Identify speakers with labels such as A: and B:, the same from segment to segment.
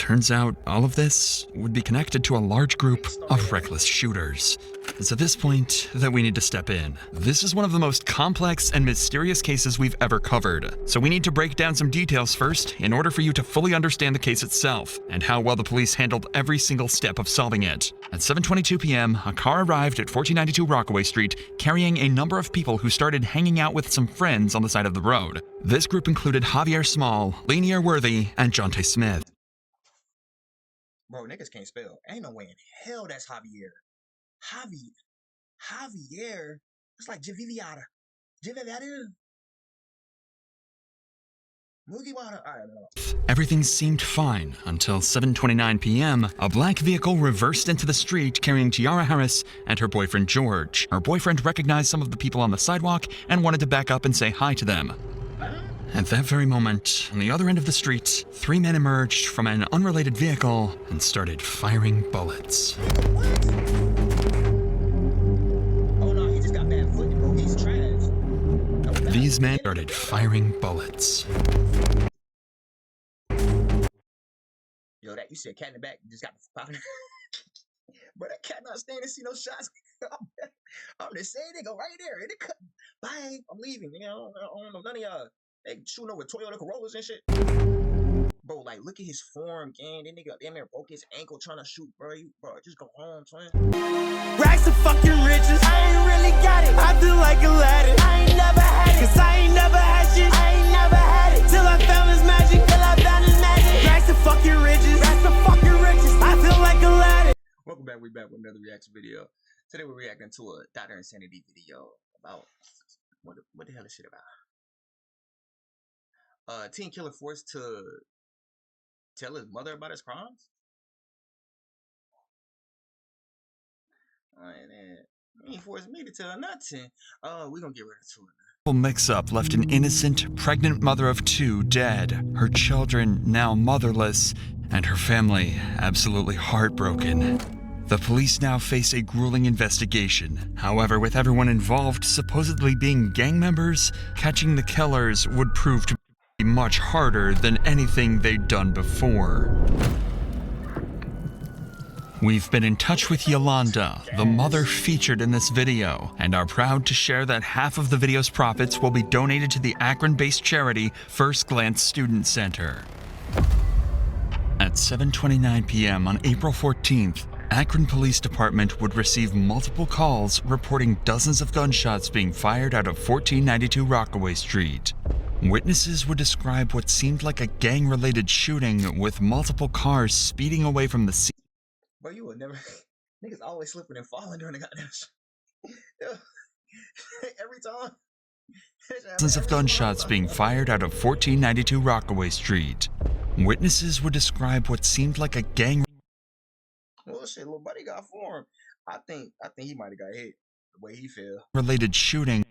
A: Turns out all of this would be connected to a large group of reckless shooters. It's at this point that we need to step in. This is one of the most complex and mysterious cases we've ever covered, so we need to break down some details first in order for you to fully understand the case itself and how well the police handled every single step of solving it. At 7:22 p.m., a car arrived at 1492 Rockaway Street carrying a number of people who started hanging out with some friends on the side of the road. This group included Javier Small, Lanier Worthy, and Jonte Smith.
B: Bro, niggas can't spell. Ain't no way in hell that's Javier. Javier? It's like Javiviata. Mugiwara. I don't know.
A: Everything seemed fine until 7:29 p.m. A black vehicle reversed into the street carrying Tiara Harris and her boyfriend George. Her boyfriend recognized some of the people on the sidewalk and wanted to back up and say hi to them. At that very moment, on the other end of the street, 3 men emerged from an unrelated vehicle and started firing bullets.
B: What? Oh no, he just got bad footing, bro. He's trash.
A: These men started firing bullets.
B: Yo, that you said cat in the back, you just got the popping. Bro, that cat not staying to see no shots. I'm just saying, they go right there. They cut. Bye, I'm leaving. You know, I don't know none of y'all. They shooting over Toyota Corollas and shit. Bro, like, look at his form, gang. That nigga damn near broke his ankle trying to shoot, bro. Bro, just go home, twin.
C: Racks of fucking riches. I ain't really got it. I feel like Aladdin. I ain't never had it. Cause I ain't never had shit. I ain't never had it. Till I found his magic. Till I found his magic. Racks of fucking riches. Racks of fucking riches. I feel like Aladdin.
B: Welcome back. We back with another reaction video. Today we're reacting to a Dr. Insanity video about what the hell is shit about? Teen killer forced to tell his mother about his crimes? And he forced me to tell nothing. We're gonna get rid of it.
A: A mix-up left an innocent, pregnant mother of 2 dead, her children now motherless, and her family absolutely heartbroken. The police now face a grueling investigation. However, with everyone involved supposedly being gang members, catching the killers would prove to be much harder than anything they'd done before. We've been in touch with Yolanda, the mother featured in this video, and are proud to share that half of the video's profits will be donated to the Akron-based charity First Glance Student Center. At 7:29 p.m. on April 14th, Akron Police Department would receive multiple calls reporting dozens of gunshots being fired out of 1492 Rockaway Street. Witnesses would describe what seemed like a gang-related shooting with multiple cars speeding away from the scene.
B: Bro, you would never. Niggas always slipping and falling during the goddamn shit. Every time.
A: Dozens of gunshots being fired out of 1492 Rockaway Street. Witnesses would describe what seemed like a gang.
B: Well, shit, little buddy got formed. I think he might have got hit. The way he fell.
A: Related shooting.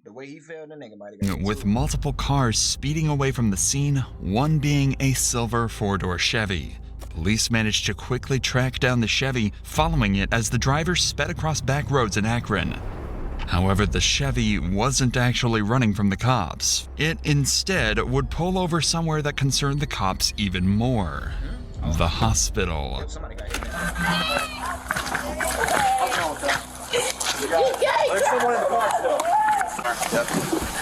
B: The way he fell, the nigga might have got hit.
A: With multiple cars speeding away from the scene, one being a silver 4-door Chevy. Police managed to quickly track down the Chevy, following it as the driver sped across back roads in Akron. However, the Chevy wasn't actually running from the cops. It instead would pull over somewhere that concerned the cops even more. The hospital.
B: Somebody got hit.
D: There's someone in the car still.
E: Yep.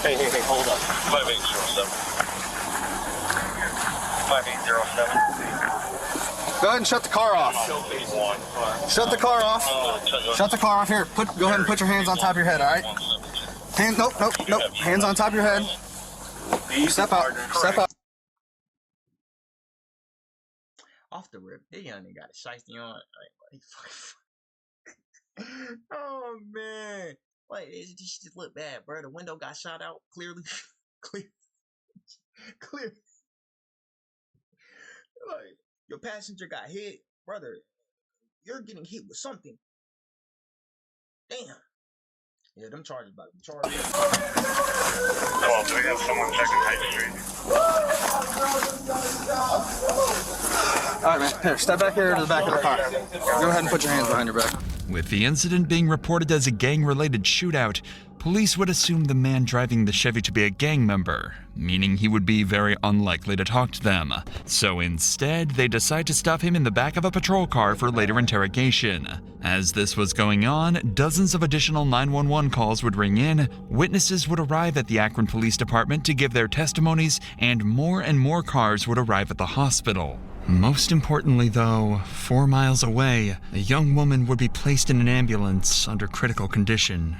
D: Hey, hold up. 5807. 5807.
E: Go ahead and shut the car off. Shut the car off. Shut the car off. Here, go ahead and put your hands on top of your head, all right? Nope. Hands on top of your head. Step out. Step out.
B: Off the rip, they young nigga got a shiesty on. Oh man, like it just look bad, bro. The window got shot out clearly, clear. Like your passenger got hit, brother. You're getting hit with something. Damn. Yeah, them charges about to be charged.
D: Hello, do we have someone checking High Street?
E: All right, man. Here, step back here to the back of the car. Go ahead and put your hands behind your back.
A: With the incident being reported as a gang-related shootout, Police would assume the man driving the Chevy to be a gang member, meaning he would be very unlikely to talk to them. So instead, they decide to stuff him in the back of a patrol car for later interrogation. As this was going on, dozens of additional 911 calls would ring in, witnesses would arrive at the Akron Police Department to give their testimonies, and more cars would arrive at the hospital. Most importantly though, 4 miles away, a young woman would be placed in an ambulance under critical condition.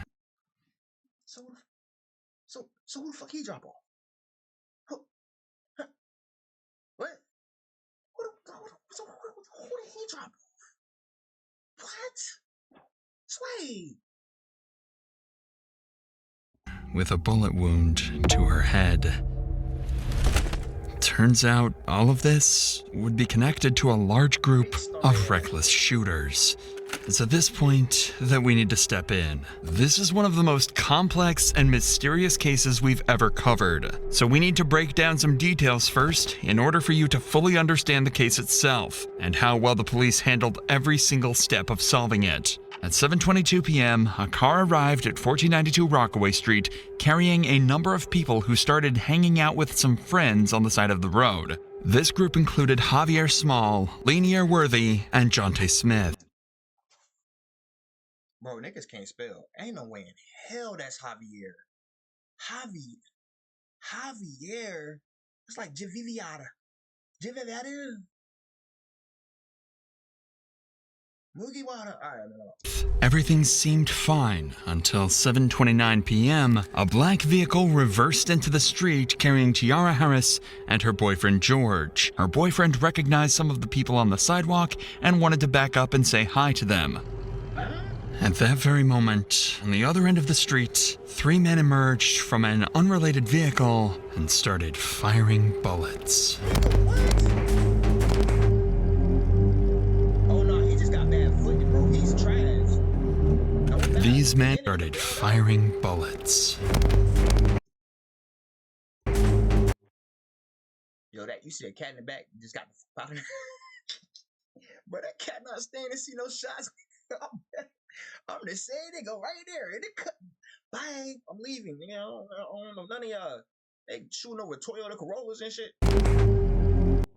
B: So who the fuck he drop off? What? Who did he drop off? What? Sway.
A: With a bullet wound to her head. Turns out all of this would be connected to a large group of reckless shooters. It's at this point that we need to step in. This is one of the most complex and mysterious cases we've ever covered. So we need to break down some details first in order for you to fully understand the case itself and how well the police handled every single step of solving it. At 7:22 p.m., a car arrived at 1492 Rockaway Street carrying a number of people who started hanging out with some friends on the side of the road. This group included Javier Small, Lanier Worthy, and Jonte Smith.
B: Bro, niggas can't spell. Ain't no way in hell that's Javier. Javier? It's like Javiviata. Mugiwara. Alright, no.
A: Everything seemed fine until 7:29 p.m. A black vehicle reversed into the street carrying Tiara Harris and her boyfriend George. Her boyfriend recognized some of the people on the sidewalk and wanted to back up and say hi to them. At that very moment, on the other end of the street, 3 men emerged from an unrelated vehicle and started firing bullets.
B: Oh no, he just got bad footed, bro. He's trash.
A: These men started firing bullets.
B: Yo, that you see a cat in the back just got popping. But that cat not staying to see no shots. I'm just saying, they go right there. And they cut. Bye. I'm leaving. You know, I don't know none of y'all. They shooting over Toyota Corollas and shit.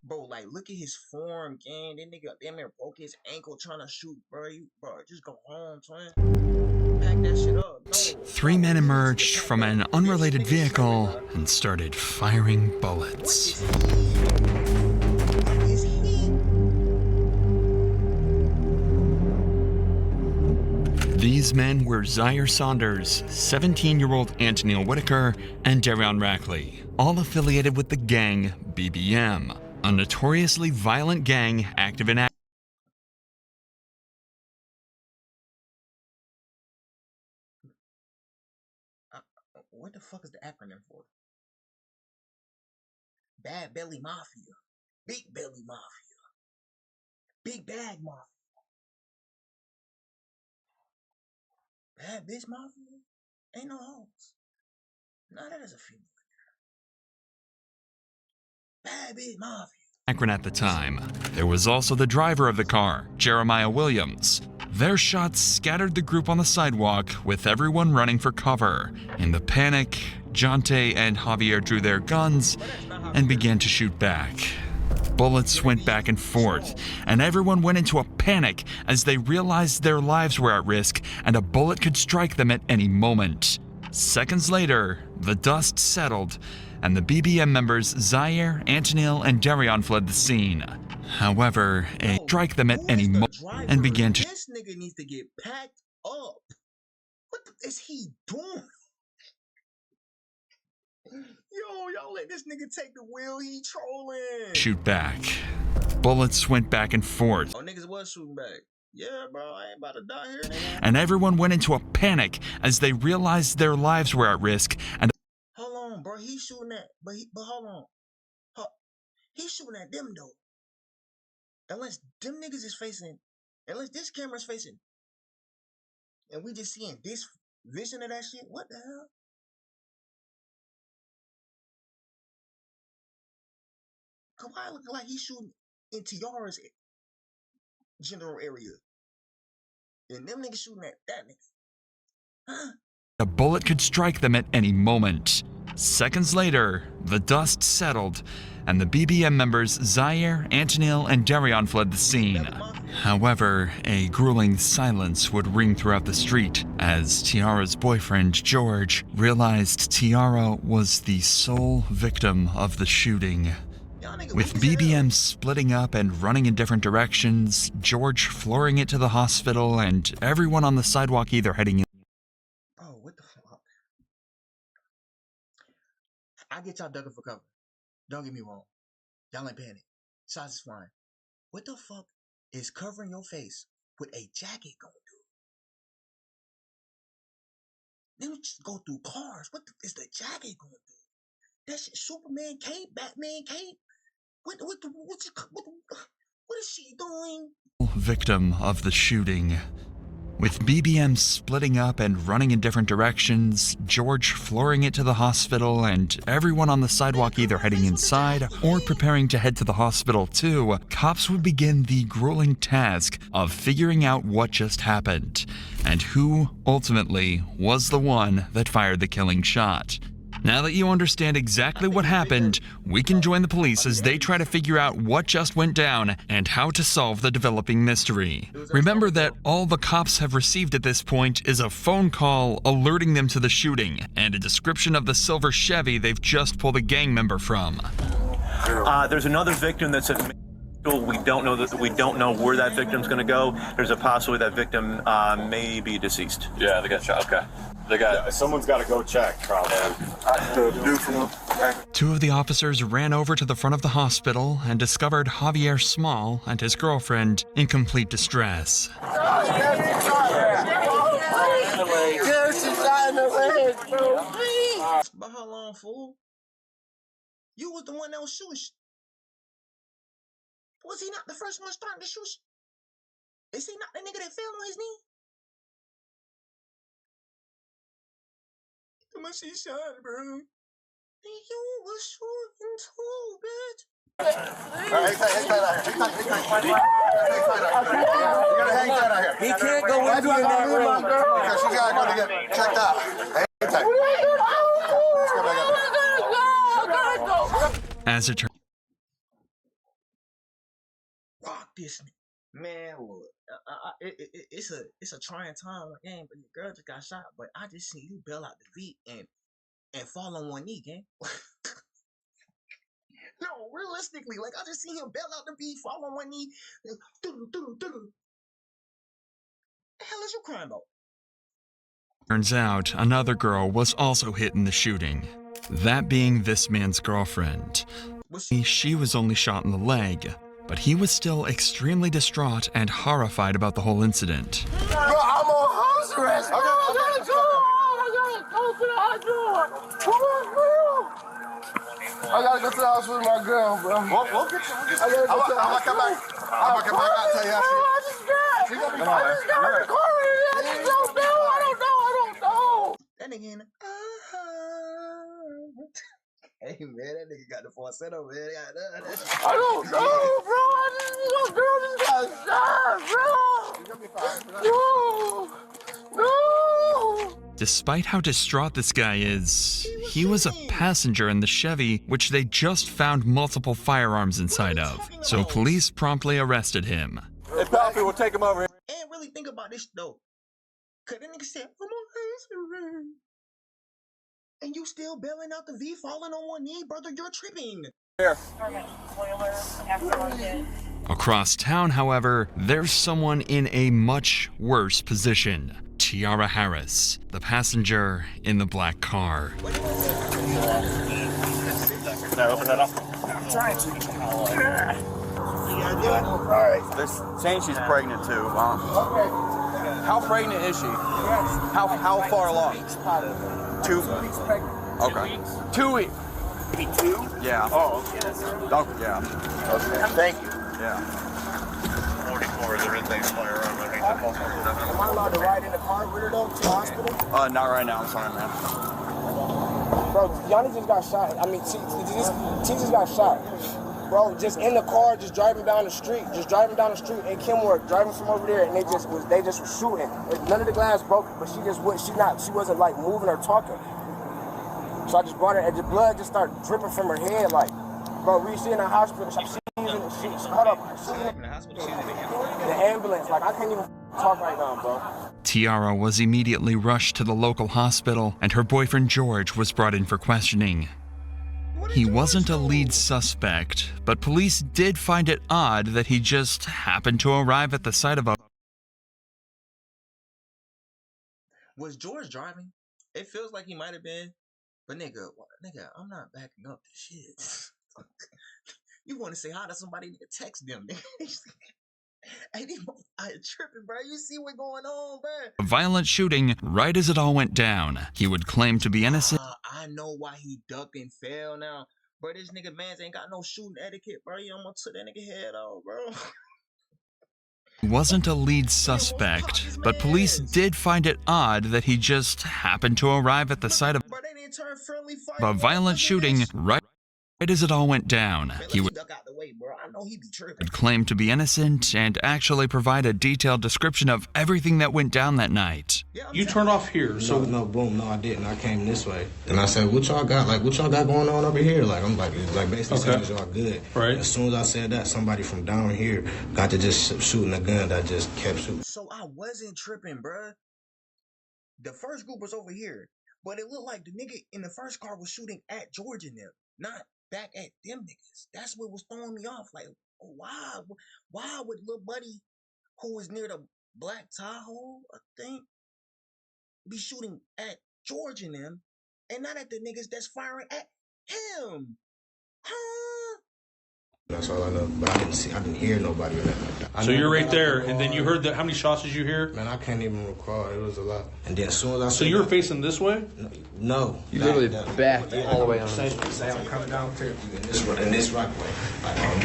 B: Bro, like, look at his form, gang. That nigga damn near broke his ankle trying to shoot, bro. Just go home, twin. Pack that shit up. No.
A: 3 men emerged from an unrelated vehicle and started firing bullets.
B: What is he?
A: These men were Zaire Saunders, 17-year-old Antonil Whitaker, and Darion Rackley, all affiliated with the gang BBM, a notoriously violent gang active in
B: What the fuck is the acronym for? Bad Belly Mafia. Big Belly Mafia. Big Bag Mafia. Bad Bitch Mafia? Ain't no hoes. Nah, that is a female. Bad Bitch Mafia.
A: Akron at the time. There was also the driver of the car, Jeremiah Williams. Their shots scattered the group on the sidewalk, with everyone running for cover. In the panic, Jonte and Javier drew their guns and began to shoot back. Bullets went back and forth, and everyone went into a panic as they realized their lives were at risk and a bullet could strike them at any moment. Seconds later, the dust settled, and the BBM members Zaire, Antonil, and Darion fled the scene. However, a strike them at any moment and began to.
B: This nigga needs to get packed up. What is he doing? Yo, y'all let this nigga take the wheel. He trolling.
A: Shoot back. Bullets went back and forth.
B: Oh, niggas was shooting back. Yeah, bro, I ain't about to die here, nigga.
A: And everyone went into a panic as they realized their lives were at risk. And
B: hold on, bro, he's shooting at, but hold on. He's shooting at them though. Unless them niggas is facing, unless this camera's facing, and we just seeing this vision of that shit. What the hell? Kawhi looking like he's shooting in Tiara's general area. And them niggas shooting at that nigga. Huh?
A: a bullet could strike them at any moment. Seconds later, the dust settled, and the BBM members Zaire, Antonil, and Darion fled the scene. However, a grueling silence would ring throughout the street as Tiara's boyfriend, George, realized Tiara was the sole victim of the shooting. With BBM splitting up and running in different directions, George flooring it to the hospital, and everyone on the sidewalk either heading in.
B: Oh, what the fuck? I get y'all ducking for cover. Don't get me wrong. Y'all ain't panic. Shots is flying. What the fuck is covering your face with a jacket gonna do? Then we just go through cars. What is the jacket gonna do? That shit, Superman cape, Batman cape. What is she doing?
A: Victim of the shooting. With BBM splitting up and running in different directions, George flooring it to the hospital, and everyone on the sidewalk either heading inside or preparing to head to the hospital too, cops would begin the grueling task of figuring out what just happened, and who, ultimately, was the one that fired the killing shot. Now that you understand exactly what happened, we can join the police as they try to figure out what just went down and how to solve the developing mystery. Remember that all the cops have received at this point is a phone call alerting them to the shooting and a description of the silver Chevy they've just pulled a gang member from.
F: There's another victim that's at we don't know where that victim's going to go. There's a possibility that victim may be deceased.
G: Yeah, they got shot. Okay. Someone's got to go check, probably.
A: Two of the officers ran over to the front of the hospital and discovered Javier Small and his girlfriend in complete distress.
B: But how long, fool? You was the one that was shooting. Was he not the first one starting to shoot? Is he not the nigga that fell on his knee? How much he shot, bro? You was shooting too, bitch.
C: He can't go with you in that room.
E: Because she gotta go to get checked out. Hang tight. Let's go back up.
A: As it turns
B: Rock this man. Look, it's a trying time game, but your girl just got shot. But I just seen you bail out the V and fall on one knee, gang. No, realistically, like I just seen him bail out the V, fall on one knee. The hell is you crying about?
A: Turns out another girl was also hit in the shooting. That being this man's girlfriend. She was only shot in the leg, but he was still extremely distraught and horrified about the whole incident.
E: Bro, I'm on house arrest. I gotta go. I gotta go to the house with my girl, bro. We'll get you. I'm gonna come back. I'll tell you after. I just got in the car. I don't know.
B: That nigga in Hey man, that nigga got the falsetto, man.
E: I don't know, bro. Your girl just got shot, bro. No.
A: Despite how distraught this guy is, he was a passenger in the Chevy, which they just found multiple firearms inside of. So police promptly arrested him.
G: Hey, Palfy, we'll take him over here.
B: And really think about this though. Cause that nigga said, I'm on house arrest. And you still bailing out the V, falling on one knee, brother, you're tripping.
G: Here.
A: Across town, however, there's someone in a much worse position. Tiara Harris, the passenger in the black car.
G: Can I open that up?
C: I'm trying to.
G: Alright. They're saying she's pregnant too. How pregnant is she? How far along? 2 weeks pregnant. Okay. 2 weeks.
C: Maybe 2?
G: Yeah.
C: Oh, okay. That's
G: yeah.
C: Okay. Thank you.
G: Yeah.
D: 44, is there anything fire around?
C: Am I allowed to ride in the car with her though to the hospital?
G: Not right now. I'm sorry, man.
C: Bro, Yanni just got shot. I mean, she just got shot.
H: Bro, just in the car, just driving down the street in Kenworth, driving from over there, and they just was shooting. None of the glass broke, but she wasn't like moving or talking. So I just brought her, and the blood just started dripping from her head, like, bro, we see in the hospital, she's in the ambulance, like, I can't even talk right now, bro.
A: Tiara was immediately rushed to the local hospital, and her boyfriend George was brought in for questioning. He wasn't a lead suspect, but police did find it odd that he just happened to arrive at the site of a...
B: Was George driving? It feels like he might have been. But nigga, I'm not backing up this shit. You want to say hi to somebody, nigga, text them, nigga. Hey, I tripping, bro. You see what's going on, bro?
A: A violent shooting right as it all went down. He would claim to be innocent.
B: I know why he ducked and fell now. Bro, this nigga mans ain't got no shooting etiquette, bro. You almost took that nigga head off, bro.
A: He wasn't a lead suspect, but police did find it odd that he just happened to arrive at the site of a violent shooting right as it all went down. He would claim to be innocent and actually provide a detailed description of everything that went down that night.
I: You turned off here, so
J: no, I didn't. I came this way, and I said, "What y'all got? Like, what y'all got going on over here?" Like, I'm like basically saying, "Y'all good?"
I: Right.
J: As soon as I said that, somebody from down here got to just shooting a gun that just kept shooting.
B: So I wasn't tripping, bruh. The first group was over here, but it looked like the nigga in the first car was shooting at George and them, not back at them niggas. That's what was throwing me off. Like, why would little buddy who was near the black Tahoe, I think, be shooting at George and them and not at the niggas that's firing at him? Huh?
J: That's all I know. But I didn't hear nobody or nothing like that.
I: So you're right there, and then you heard that. How many shots did you hear?
J: Man, I can't even recall. It was a lot. And then as soon as I
I: So you were facing this way?
J: No.
K: You literally backed all the way on.
J: Say I'm coming down here in this Rockaway.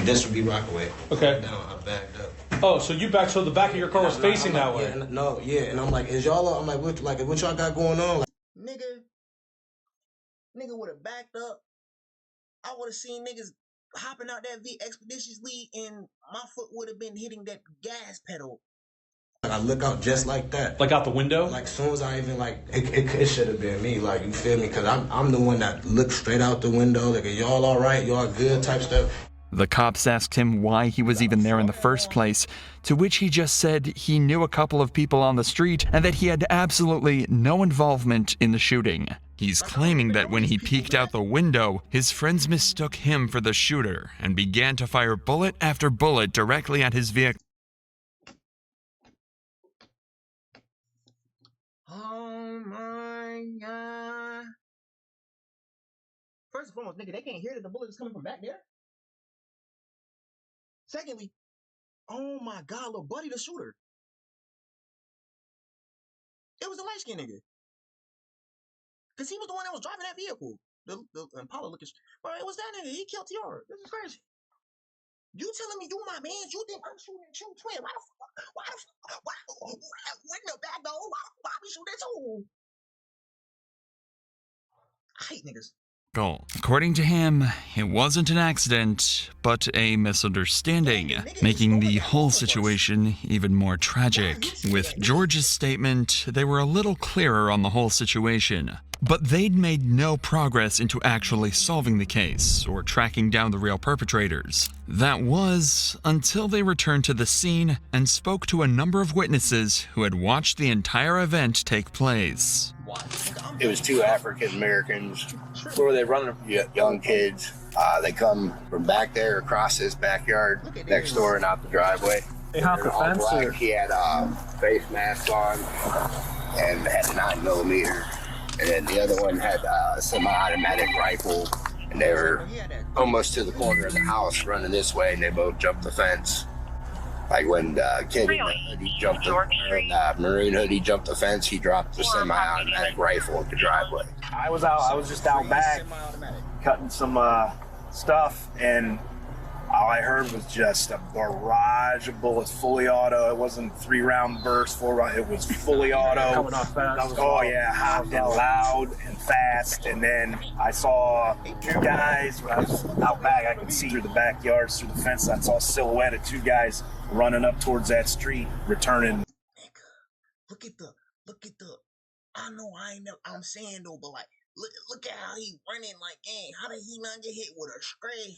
J: This would be Rockaway.
I: Okay.
J: Down, I backed up.
I: Oh, so you backed, so the back of your car was facing that way?
J: Yeah, and I'm like, is y'all? I'm like, what y'all got going on? Like,
B: Nigga would have backed up. I would have seen niggas hopping out that V expeditiously, and my foot would have been hitting that gas pedal.
J: Like, I look out just like that.
I: Like out the window?
J: Like, as soon as I even, like, it should have been me, like, you feel me? Because I'm the one that looked straight out the window, like, y'all all right? Y'all good type stuff.
A: The cops asked him why he was even there in the first place, to which he just said he knew a couple of people on the street and that he had absolutely no involvement in the shooting. He's claiming that when he peeked out the window, his friends mistook him for the shooter and began to fire bullet after bullet directly at his vehicle.
B: Oh my God. First and foremost, nigga, they can't hear that the bullet is coming from back there. Secondly, oh my God, little buddy, the shooter. It was a light-skinned nigga. Because he was the one that was driving that vehicle. The Impala looking. Bro, it was that nigga. He killed Tiara. This is crazy. You telling me you my man? You think I'm shooting at you, twin? Why in the back door? Why we shoot at you? I hate niggas.
A: According to him, it wasn't an accident, but a misunderstanding, making the whole situation even more tragic. With George's statement, they were a little clearer on the whole situation, but they'd made no progress into actually solving the case or tracking down the real perpetrators. That was until they returned to the scene and spoke to a number of witnesses who had watched the entire event take place.
L: It was two African Americans. Where were they running? Young kids. They come from back there across this backyard next door and out the driveway.
I: They hopped the fence?
L: Black. He had a face mask on and had a 9mm. And then the other one had a semi-automatic rifle. And they were almost to the corner of the house running this way, and they both jumped the fence. Like when the kid in the hoodie jumped the maroon hoodie jumped the fence, he dropped the semi-automatic rifle at the driveway.
F: I was just out back cutting some stuff, and
M: All I heard was just a barrage of bullets, fully auto. It wasn't 3-round burst, 4-round. It was fully auto.
I: Coming off fast.
M: Oh yeah, hot and loud and fast. And then I saw 2 guys when I was out back. I could see through the backyards, through the fence. I saw a silhouette of 2 guys running up towards that street, returning.
B: Look at the. I know I'm saying though, but like, look at how he running. Like, dang, how did he not get hit with a stray?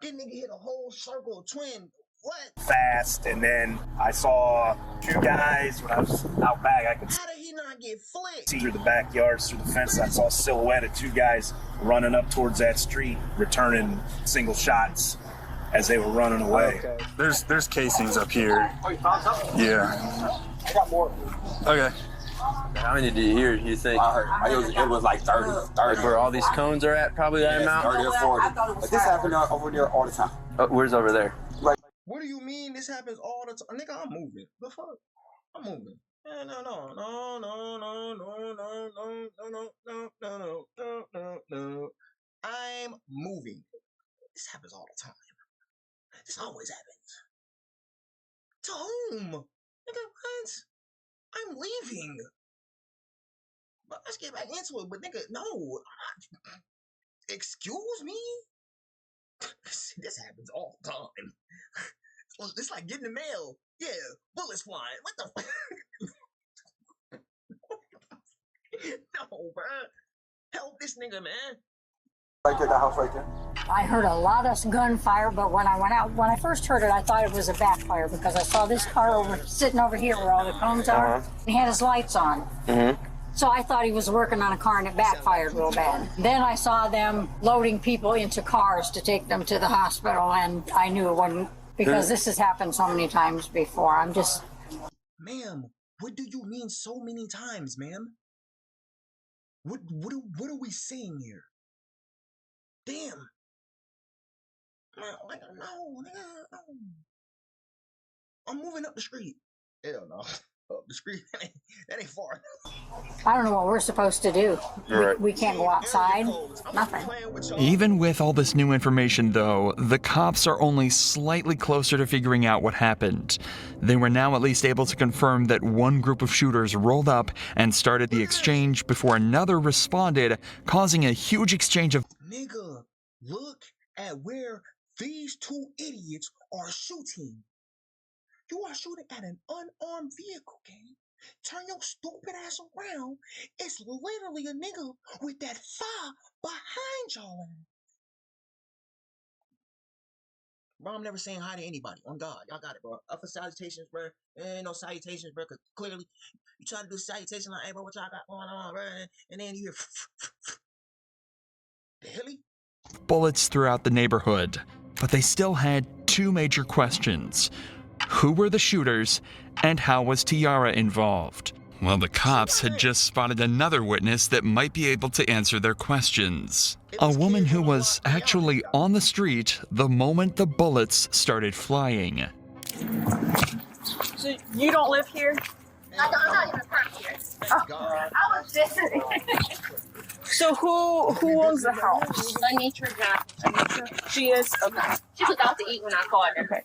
B: This nigga hit a whole circle of twin. What?
M: Fast, and then I saw 2 guys when I was out back. I could
B: How did he not get flicked?
M: see through the backyards, through the fence. I saw a silhouette of 2 guys running up towards that street, returning single shots as they were running away.
N: Okay. There's casings up here. Yeah.
H: I got more.
N: Okay.
K: How many did you hear, you think?
G: I heard it was like 30.
K: Like where all these cones are at, probably that amount?
G: 30 or 40. But this happened over there all the time.
K: Where's over there?
B: What do you mean this happens all the time? Nigga, I'm moving. The fuck? I'm moving. No. I'm moving. This happens all the time. This always happens. To whom? Nigga, what? I'm leaving. But let's get back into it. But nigga, no. Excuse me? This happens all the time. It's like getting the mail. Yeah, bullets flying. What the fuck? No, bruh. Help this nigga, man.
H: Right there, the house right there.
O: I heard a lot of gunfire, but when I first heard it, I thought it was a backfire because I saw this car sitting over here where all the cones are. He had his lights on. So I thought he was working on a car and it backfired real bad. Then I saw them loading people into cars to take them to the hospital, and I knew it wasn't, because this has happened so many times before. I'm just...
B: Ma'am, what do you mean so many times, ma'am? What are we saying here? Damn. No. I'm moving up the street. Hell no. Up the street. That ain't far.
O: I don't know what we're supposed to do.
K: Right.
O: We can't go outside. Nothing.
A: Even with all this new information, though, the cops are only slightly closer to figuring out what happened. They were now at least able to confirm that one group of shooters rolled up and started the exchange before another responded, causing a huge exchange of...
B: Nigga, look at where these 2 idiots are shooting. You are shooting at an unarmed vehicle, gang. Turn your stupid ass around. It's literally a nigga with that fire behind y'all. Bro, I'm never saying hi to anybody. On God, y'all got it, bro. Up for salutations, bro. Ain't no salutations, bro, because clearly you try to do salutation like, hey, bro, what y'all got going on, bro? And then you hear... The hilly?
A: bullets throughout the neighborhood. But they still had 2 major questions. Who were the shooters, and how was Tiara involved? Well, the cops had just spotted another witness that might be able to answer their questions. A woman who was actually on the street the moment the bullets started flying.
P: So you don't live here?
Q: I'm not even from here. I was just...
P: So who owns the house?
Q: Anitra Johnson.
P: She is? Okay.
Q: She was out to eat when I called her.
P: Okay.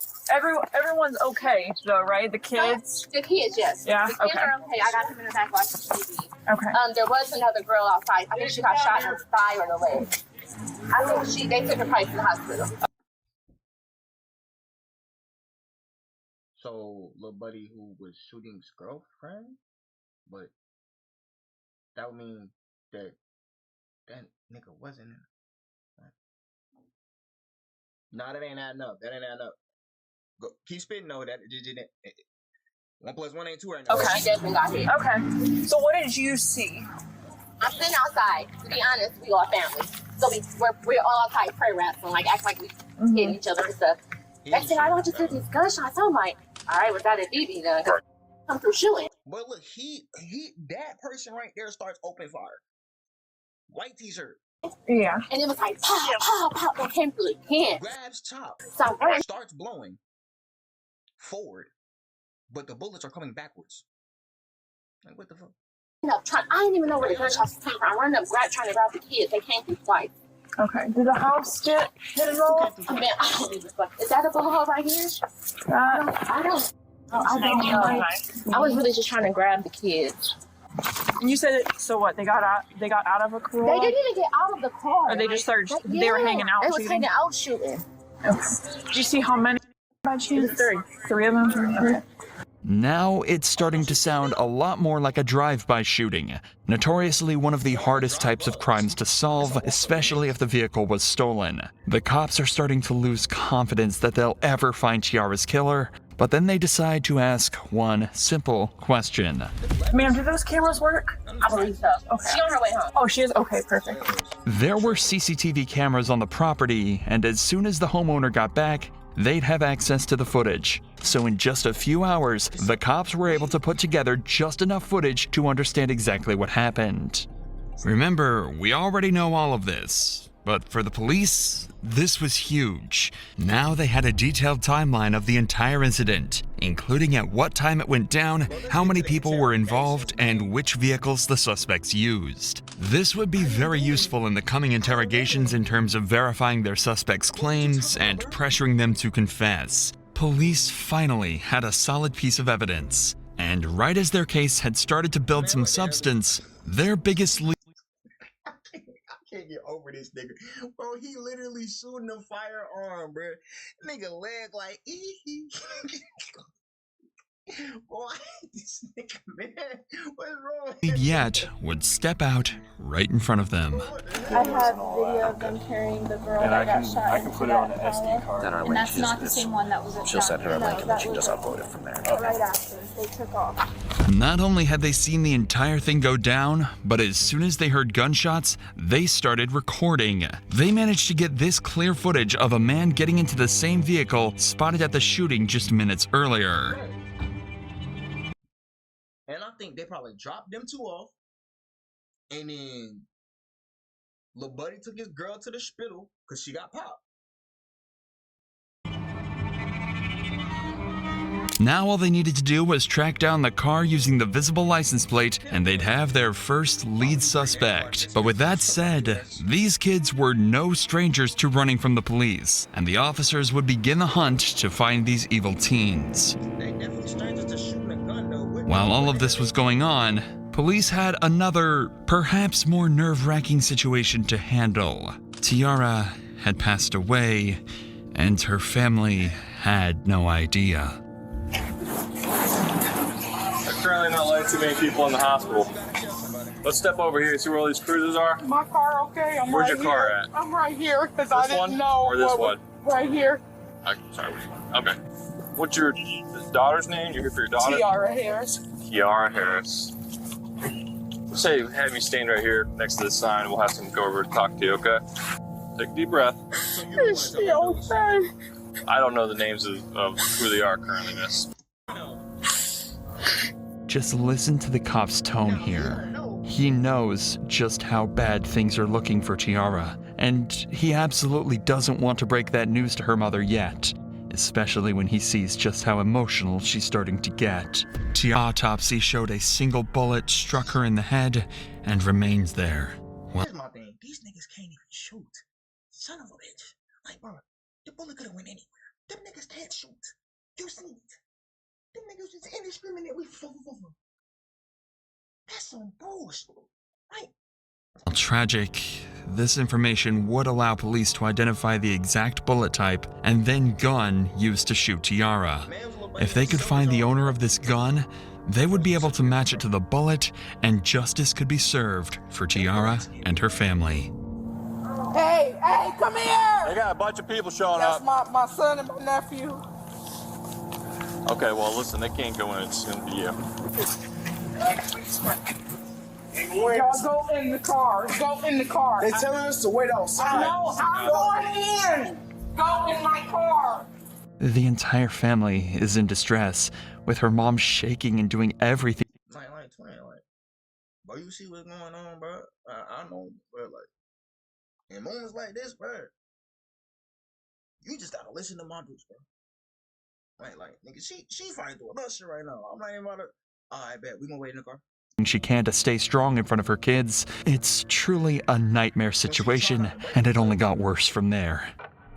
P: Everyone's okay though, right? The kids?
Q: The kids, yes.
P: Yeah?
Q: The kids are okay. I got them in the back watching TV.
P: Okay.
Q: There was another girl outside. I think she got shot in the thigh or the leg. I think they took her probably to the hospital.
B: So, little buddy who was shooting's girlfriend? But that would mean that nigga wasn't there. Nah, that ain't adding up. That ain't adding up. Go, keep spitting, though. That just didn't. 1 + 1 ain't 2 right now.
Q: Okay. She definitely got hit.
P: Okay. So what did you see?
Q: I'm sitting outside. To be honest, we all family. So we're all outside prayer wrestling, like act like we hitting each other and stuff. Next thing I know, I just heard these gunshots. I'm like, all right, was that a BB gun? Come through shooting.
B: But look, that person right there starts opening fire. White t-shirt.
P: Yeah.
Q: And it was like, pow, pow, pow, that came through again.
B: Grabs chop.
Q: So I
B: starts blowing forward, but the bullets are coming backwards. Like, what the fuck?
Q: I didn't even know where the gunshots came from. I'm running up, trying to grab the kids. They came through twice.
P: Okay. Did the house get hit at all?
Q: Man, I don't even fuck. Is that a bullet hole right here? I don't know. I was really just trying to grab the kids.
P: And you said so what? They got out. They got out of a car.
Q: They didn't even get out of the car.
P: Or they just started. They were hanging out.
Q: They was
P: shooting?
Q: hanging out shooting.
P: Okay. Did you see how many by chance? Three of them. Okay.
A: Now it's starting to sound a lot more like a drive-by shooting, notoriously one of the hardest types of crimes to solve, especially if the vehicle was stolen. The cops are starting to lose confidence that they'll ever find Tiara's killer, but then they decide to ask one simple question.
P: Ma'am, do those cameras work?
Q: I believe so.
P: Okay.
Q: She on her way home.
P: Oh, she is? Okay, perfect.
A: There were CCTV cameras on the property, and as soon as the homeowner got back, they'd have access to the footage. So in just a few hours, the cops were able to put together just enough footage to understand exactly what happened. Remember, we already know all of this, but for the police, this was huge. Now they had a detailed timeline of the entire incident, including at what time it went down, how many people were involved, and which vehicles the suspects used. This would be very useful in the coming interrogations in terms of verifying their suspects' claims and pressuring them to confess. Police finally had a solid piece of evidence, and right as their case had started to build some substance, their biggest lead.
B: I can't get over this nigga. Bro, he literally shooting a firearm, bro. Nigga leg like, boy, I hate this nigga, man. What's wrong?
A: Yet would step out right in front of them.
R: I have video of them carrying the girl that got shot.
M: I can put it on an SD card.
R: Then and that's not the same one that was at
M: She'll send her a link and then she can
R: was
M: just upload it from there.
R: right after they took off.
A: Not only had they seen the entire thing go down, but as soon as they heard gunshots, they started recording. They managed to get this clear footage of a man getting into the same vehicle spotted at the shooting just minutes earlier.
B: And I think they probably dropped them two off. And then Lil Buddy took his girl to the hospital because she got popped.
A: Now all they needed to do was track down the car using the visible license plate, and they'd have their first lead suspect. But with that said, these kids were no strangers to running from the police, and the officers would begin the hunt to find these evil teens.
B: They definitely strangers to shooting a gun though.
A: While all of this was going on, police had another, perhaps more nerve-wracking situation to handle. Tiara had passed away, and her family had no idea.
N: There's currently not letting too many people in the hospital. Let's step over here and see where all these cruises are.
S: My car, okay? I'm
N: Where's
S: right
N: your car
S: here.
N: at?
S: I'm right here because I
N: This one?
S: didn't know.
N: Or this
S: what
N: one?
S: Right here.
N: Sorry, which one? Okay. What's your daughter's name? You're here for your daughter?
S: Tiara Harris.
N: Tiara Harris. Let's say have you stand right here next to the sign. We'll have someone go over to talk to you, okay? Take a deep breath.
S: Is she okay?
N: I don't know the names of who they are currently, miss.
A: Just listen to the cop's tone here. He knows just how bad things are looking for Tiara, and he absolutely doesn't want to break that news to her mother yet, especially when he sees just how emotional she's starting to get. Tiara's autopsy showed a single bullet struck her in the head and remains there.
B: Here's my thing. These niggas can't even shoot. Son of a bitch. Like, bro, the bullet could have went anywhere. Them niggas can't shoot. You seen it. Them niggas just indiscriminately. That's some bullshit. Right?
A: While tragic, this information would allow police to identify the exact bullet type and then gun used to shoot Tiara. If they could find the owner of this gun, they would be able to match it to the bullet, and justice could be served for Tiara and her family.
S: Hey, come here!
N: They got a bunch of people showing
S: That's
N: up.
S: my son and my nephew.
N: Okay, well, listen, they can't go in. It's going to be you.
S: Y'all go in the car. Go in the car.
H: They telling us to wait outside.
S: I know. I'm going in. Go in my car.
A: The entire family is in distress, with her mom shaking and doing everything.
B: Like, bro, you see what's going on, bro? I know, bro, like, in moments like this, bro, you just gotta listen to my dudes, bro. Like, nigga, she fighting through a lot of shit right now. I'm not even about to, I bet, we gonna wait in the car.
A: she can to stay strong in front of her kids. It's truly a nightmare situation, and it only got worse from there.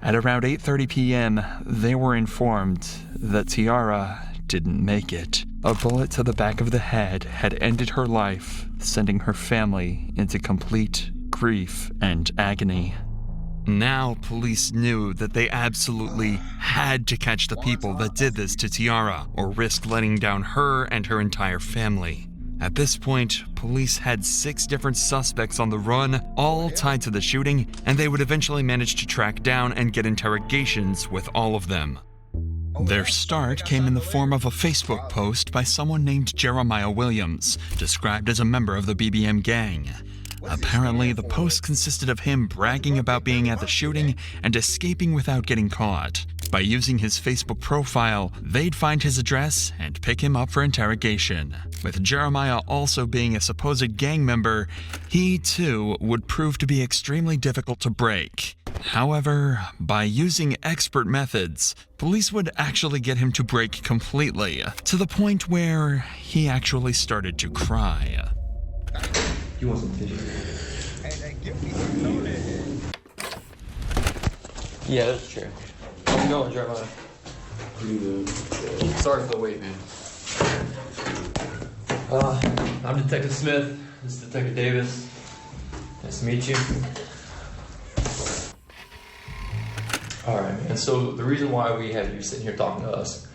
A: At around 8:30 p.m., they were informed that Tiara didn't make it. A bullet to the back of the head had ended her life, sending her family into complete grief and agony. Now, police knew that they absolutely had to catch the people that did this to Tiara, or risk letting down her and her entire family. At this point, police had 6 different suspects on the run, all tied to the shooting, and they would eventually manage to track down and get interrogations with all of them. Their start came in the form of a Facebook post by someone named Jeremiah Williams, described as a member of the BBM gang. Apparently, the post consisted of him bragging about being at the shooting and escaping without getting caught. By using his Facebook profile, they'd find his address and pick him up for interrogation. With Jeremiah also being a supposed gang member, he too would prove to be extremely difficult to break. However, by using expert methods, police would actually get him to break completely, to the point where he actually started to cry.
T: You want some tissue? Yeah, that's true. How's it going, Jeremiah? Pretty good. Sorry for the wait, man. I'm Detective Smith. This is Detective Davis. Nice to meet you. Alright, man. So the reason why we have you sitting here talking to us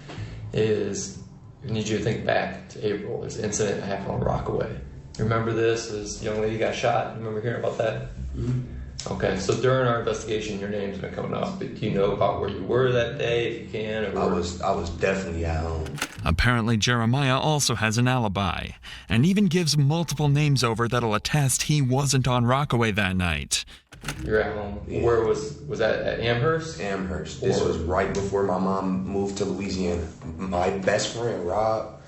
T: is we need you to think back to April. There's an incident that happened on Rockaway. You remember this? This young lady got shot. You remember hearing about that? Mm-hmm. Okay, so during our investigation, your name's been coming up. But do you know about where you were that day, if you can? Or
J: I was definitely at home.
A: Apparently, Jeremiah also has an alibi, and even gives multiple names over that'll attest he wasn't on Rockaway that night.
T: You're at home. Yeah. Where was that, at Amherst?
J: Amherst. This was right before my mom moved to Louisiana. My best friend, Rob,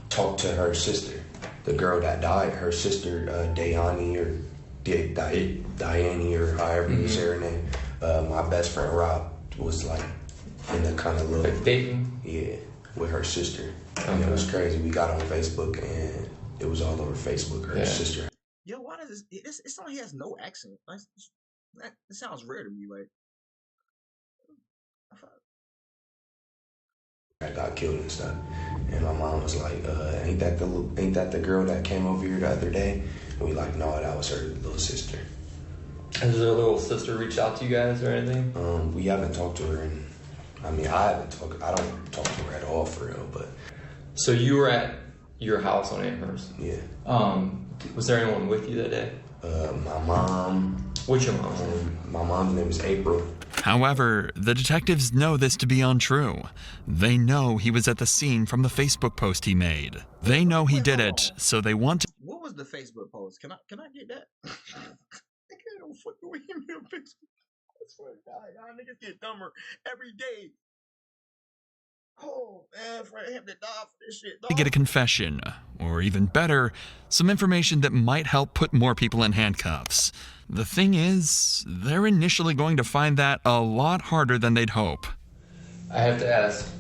J: talked to her sister. The girl that died, her sister, Dayani or Diane or however you say her name. My best friend Rob was like in a kind of little
T: dating.
J: Yeah, with her sister. And it was crazy. We got on Facebook and it was all over Facebook. Her sister.
B: Yo, why does this? It sounds like he has no accent. Like, it sounds rare to me. Like,
J: I got killed and stuff. And my mom was like, ain't that the girl that came over here the other day? And we like, no, that was her little sister.
T: Has her little sister reached out to you guys or anything?
J: We haven't talked to her, and I don't talk to her at all for real, but.
T: So you were at your house on Amherst?
J: Yeah.
T: Was there anyone with you that day?
J: My mom.
T: What's your mom's name?
J: My mom's name is April.
A: However, the detectives know this to be untrue. They know he was at the scene from the Facebook post he made. They know he did it, so they want to.
B: What was the Facebook post? Can I get that? I don't fucking with him on Facebook. I swear to God, y'all niggas get dumber every day. Oh man, for him to die for this shit.
A: To get a confession, or even better, some information that might help put more people in handcuffs. The thing is, they're initially going to find that a lot harder than they'd hope.
T: I have to ask,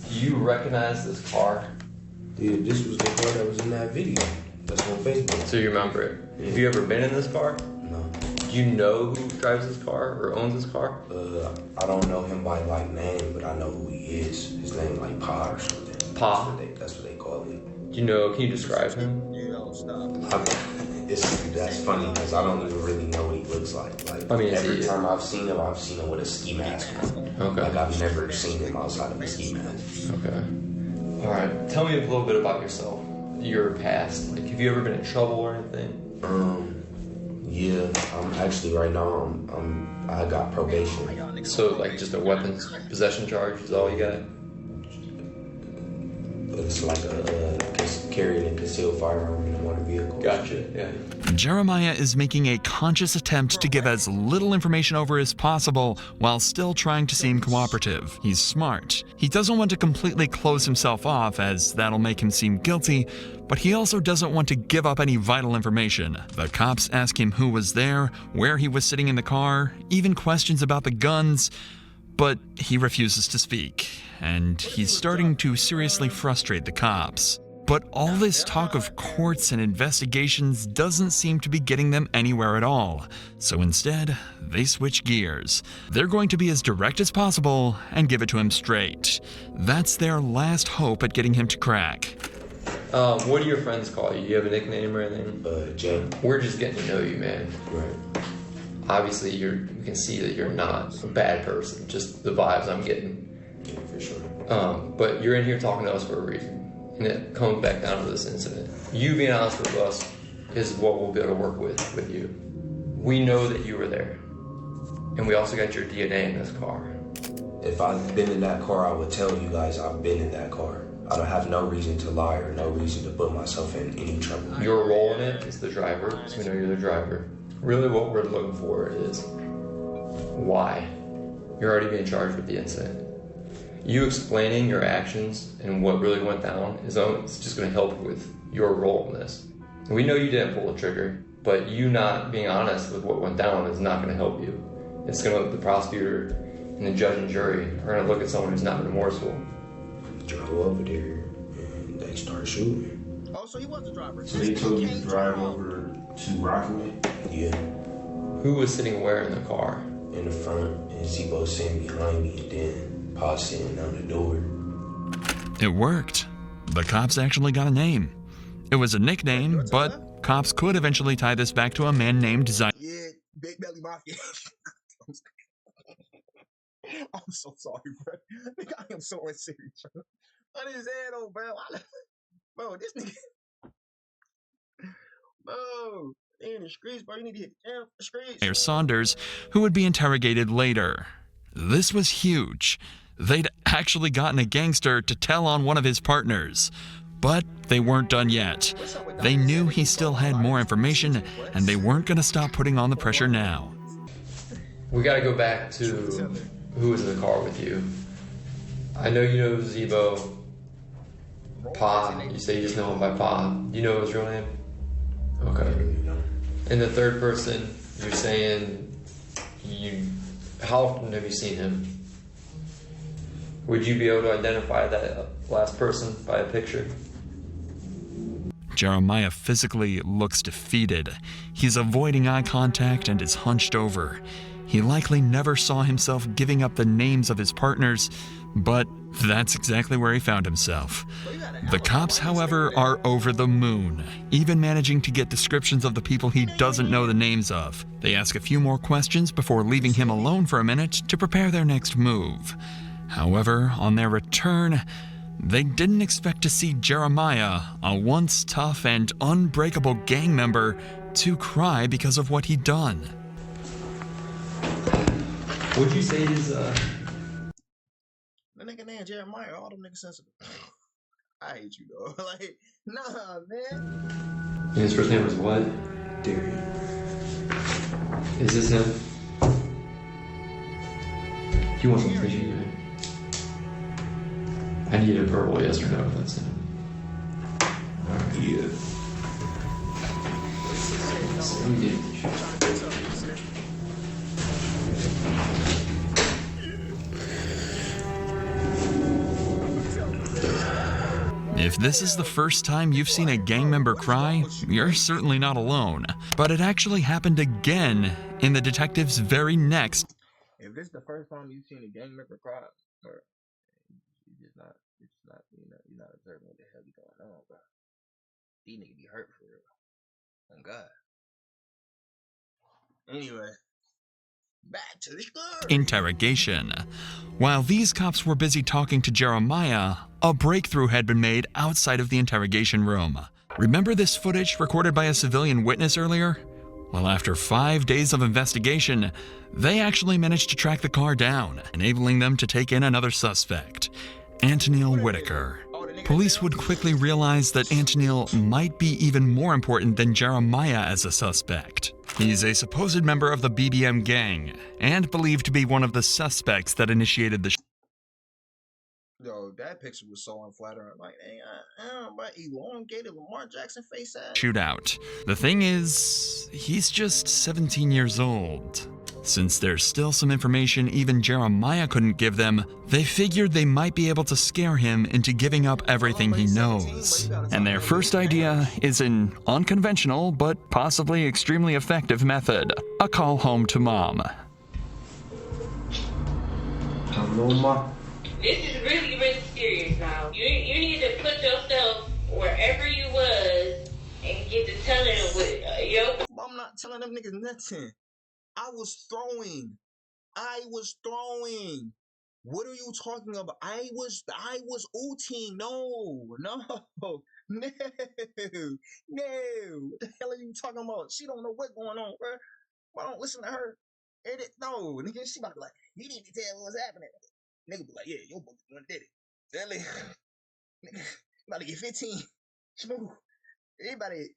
T: do you recognize this car?
J: Dude, this was the car that was in that video. That's on Facebook.
T: So you remember it? Yeah. Have you ever been in this car?
J: No.
T: Do you know who drives this car or owns this car?
J: I don't know him by like name, but I know who he is. His name like Pa or something.
T: Pa?
J: That's what they call him.
T: Do you know, can you describe him?
B: Yeah, don't stop.
J: That's funny because I don't even really know what he looks like. Like
T: I mean,
J: every time I've seen him with a ski mask on.
T: Okay.
J: Like I've never seen him outside of a ski mask.
T: Okay. All right. Tell me a little bit about yourself, your past. Like, have you ever been in trouble or anything?
J: Yeah. I'm actually right now. I got probation.
T: So like just a weapons possession charge is all you got?
J: It's like carrying a concealed firearm in a motor vehicle.
T: Gotcha, yeah.
A: Jeremiah is making a conscious attempt to give as little information over as possible while still trying to seem cooperative. He's smart. He doesn't want to completely close himself off, as that'll make him seem guilty, but he also doesn't want to give up any vital information. The cops ask him who was there, where he was sitting in the car, even questions about the guns, but he refuses to speak, and he's starting to seriously frustrate the cops. But all this talk of courts and investigations doesn't seem to be getting them anywhere at all. So instead, they switch gears. They're going to be as direct as possible and give it to him straight. That's their last hope at getting him to crack.
T: What do your friends call you? Do you have a nickname or anything?
J: Jay.
T: We're just getting to know you, man.
J: Right.
T: Obviously, we can see that you're not a bad person. Just the vibes I'm getting.
J: Yeah, for sure.
T: But you're in here talking to us for a reason. And it comes back down to this incident. You being honest with us is what we'll be able to work with you. We know that you were there. And we also got your DNA in this car.
J: If I've been in that car, I would tell you guys I've been in that car. I don't have no reason to lie or no reason to put myself in any trouble.
T: Your role in it is the driver, so we know you're the driver. Really what we're looking for is why. You're already being charged with the incident. You explaining your actions and what really went down is just going to help with your role in this. We know you didn't pull the trigger, but you not being honest with what went down is not going to help you. It's going to, the prosecutor and the judge and jury are going to look at someone who's not been remorseful.
J: Drove over there and they started shooting.
B: Oh, so he was the driver.
U: So they told you to drive over to Rockaway?
J: Yeah.
T: Who was sitting where in the car?
J: In the front, and Zebo sitting behind me, and then Pa sitting out the door.
A: It worked. The cops actually got a name. It was a nickname, but cops could eventually tie this back to a man named Zion.
B: Yeah, Big Belly Mafia. I'm so sorry, bro. I am so unserious, bro. What is that, though, bro? Bro, this nigga. Bro, they in the streets, bro. You need to hit the streets.
A: Saunders, who would be interrogated later. This was huge. They'd actually gotten a gangster to tell on one of his partners. But they weren't done yet. They knew he still had more information, and they weren't going to stop putting on the pressure now.
T: We got to go back to who was in the car with you. I know you know Zebo. Pa, you say you just know him by Pa. Do you know his real name? Okay. And the third person, you're saying how often have you seen him? Would you be able to identify that last person by a picture?
A: Jeremiah physically looks defeated. He's avoiding eye contact and is hunched over. He likely never saw himself giving up the names of his partners, but that's exactly where he found himself. The cops, however, are over the moon, even managing to get descriptions of the people he doesn't know the names of. They ask a few more questions before leaving him alone for a minute to prepare their next move. However, on their return, they didn't expect to see Jeremiah, a once tough and unbreakable gang member, to cry because of what he'd done.
T: Would you say his,
B: The nigga named Jeremiah, all them niggas sensitive. I hate you, though. Like, nah, man.
T: And his first name was what?
J: Derry.
T: Is this him? Do you want some tissue, man? I need a purple, yes or no, if that's him.
J: Yeah.
T: Let me get it.
A: If this is the first time you've seen a gang member cry, you're certainly not alone. But it actually happened again in the detective's very next.
B: If this is the first time you've seen a gang member cry, or you're not observing what the hell is going on, bro. These niggas be hurt for real. Oh God. Anyway, back to the story.
A: Interrogation. While these cops were busy talking to Jeremiah, a breakthrough had been made outside of the interrogation room. Remember this footage recorded by a civilian witness earlier? Well, after 5 days of investigation, they actually managed to track the car down, enabling them to take in another suspect, Antonil Whitaker. Police would quickly realize that Antonil might be even more important than Jeremiah as a suspect. He's a supposed member of the BBM gang, and believed to be one of the suspects that initiated the
B: Yo, that picture was so unflattering. Like, hey, but elongated Lamar Jackson face ass.
A: shootout. The thing is, he's just 17 years old. Since there's still some information even Jeremiah couldn't give them, they figured they might be able to scare him into giving up everything he knows. And their first idea is an unconventional but possibly extremely effective method: a call home to mom.
E: Hello, Ma. This is really, really serious now. You need to put yourself wherever you was and get to telling them what, yo.
B: I'm not telling them niggas nothing. I was throwing. What are you talking about? I was ooting. No. What the hell are you talking about? She don't know what's going on, bro. I don't listen to her. No, nigga, she about to be like, you need to tell me what's happening. Nigga be like, yeah, your book one did it. That nigga, about to get 15. Smooth. Anybody,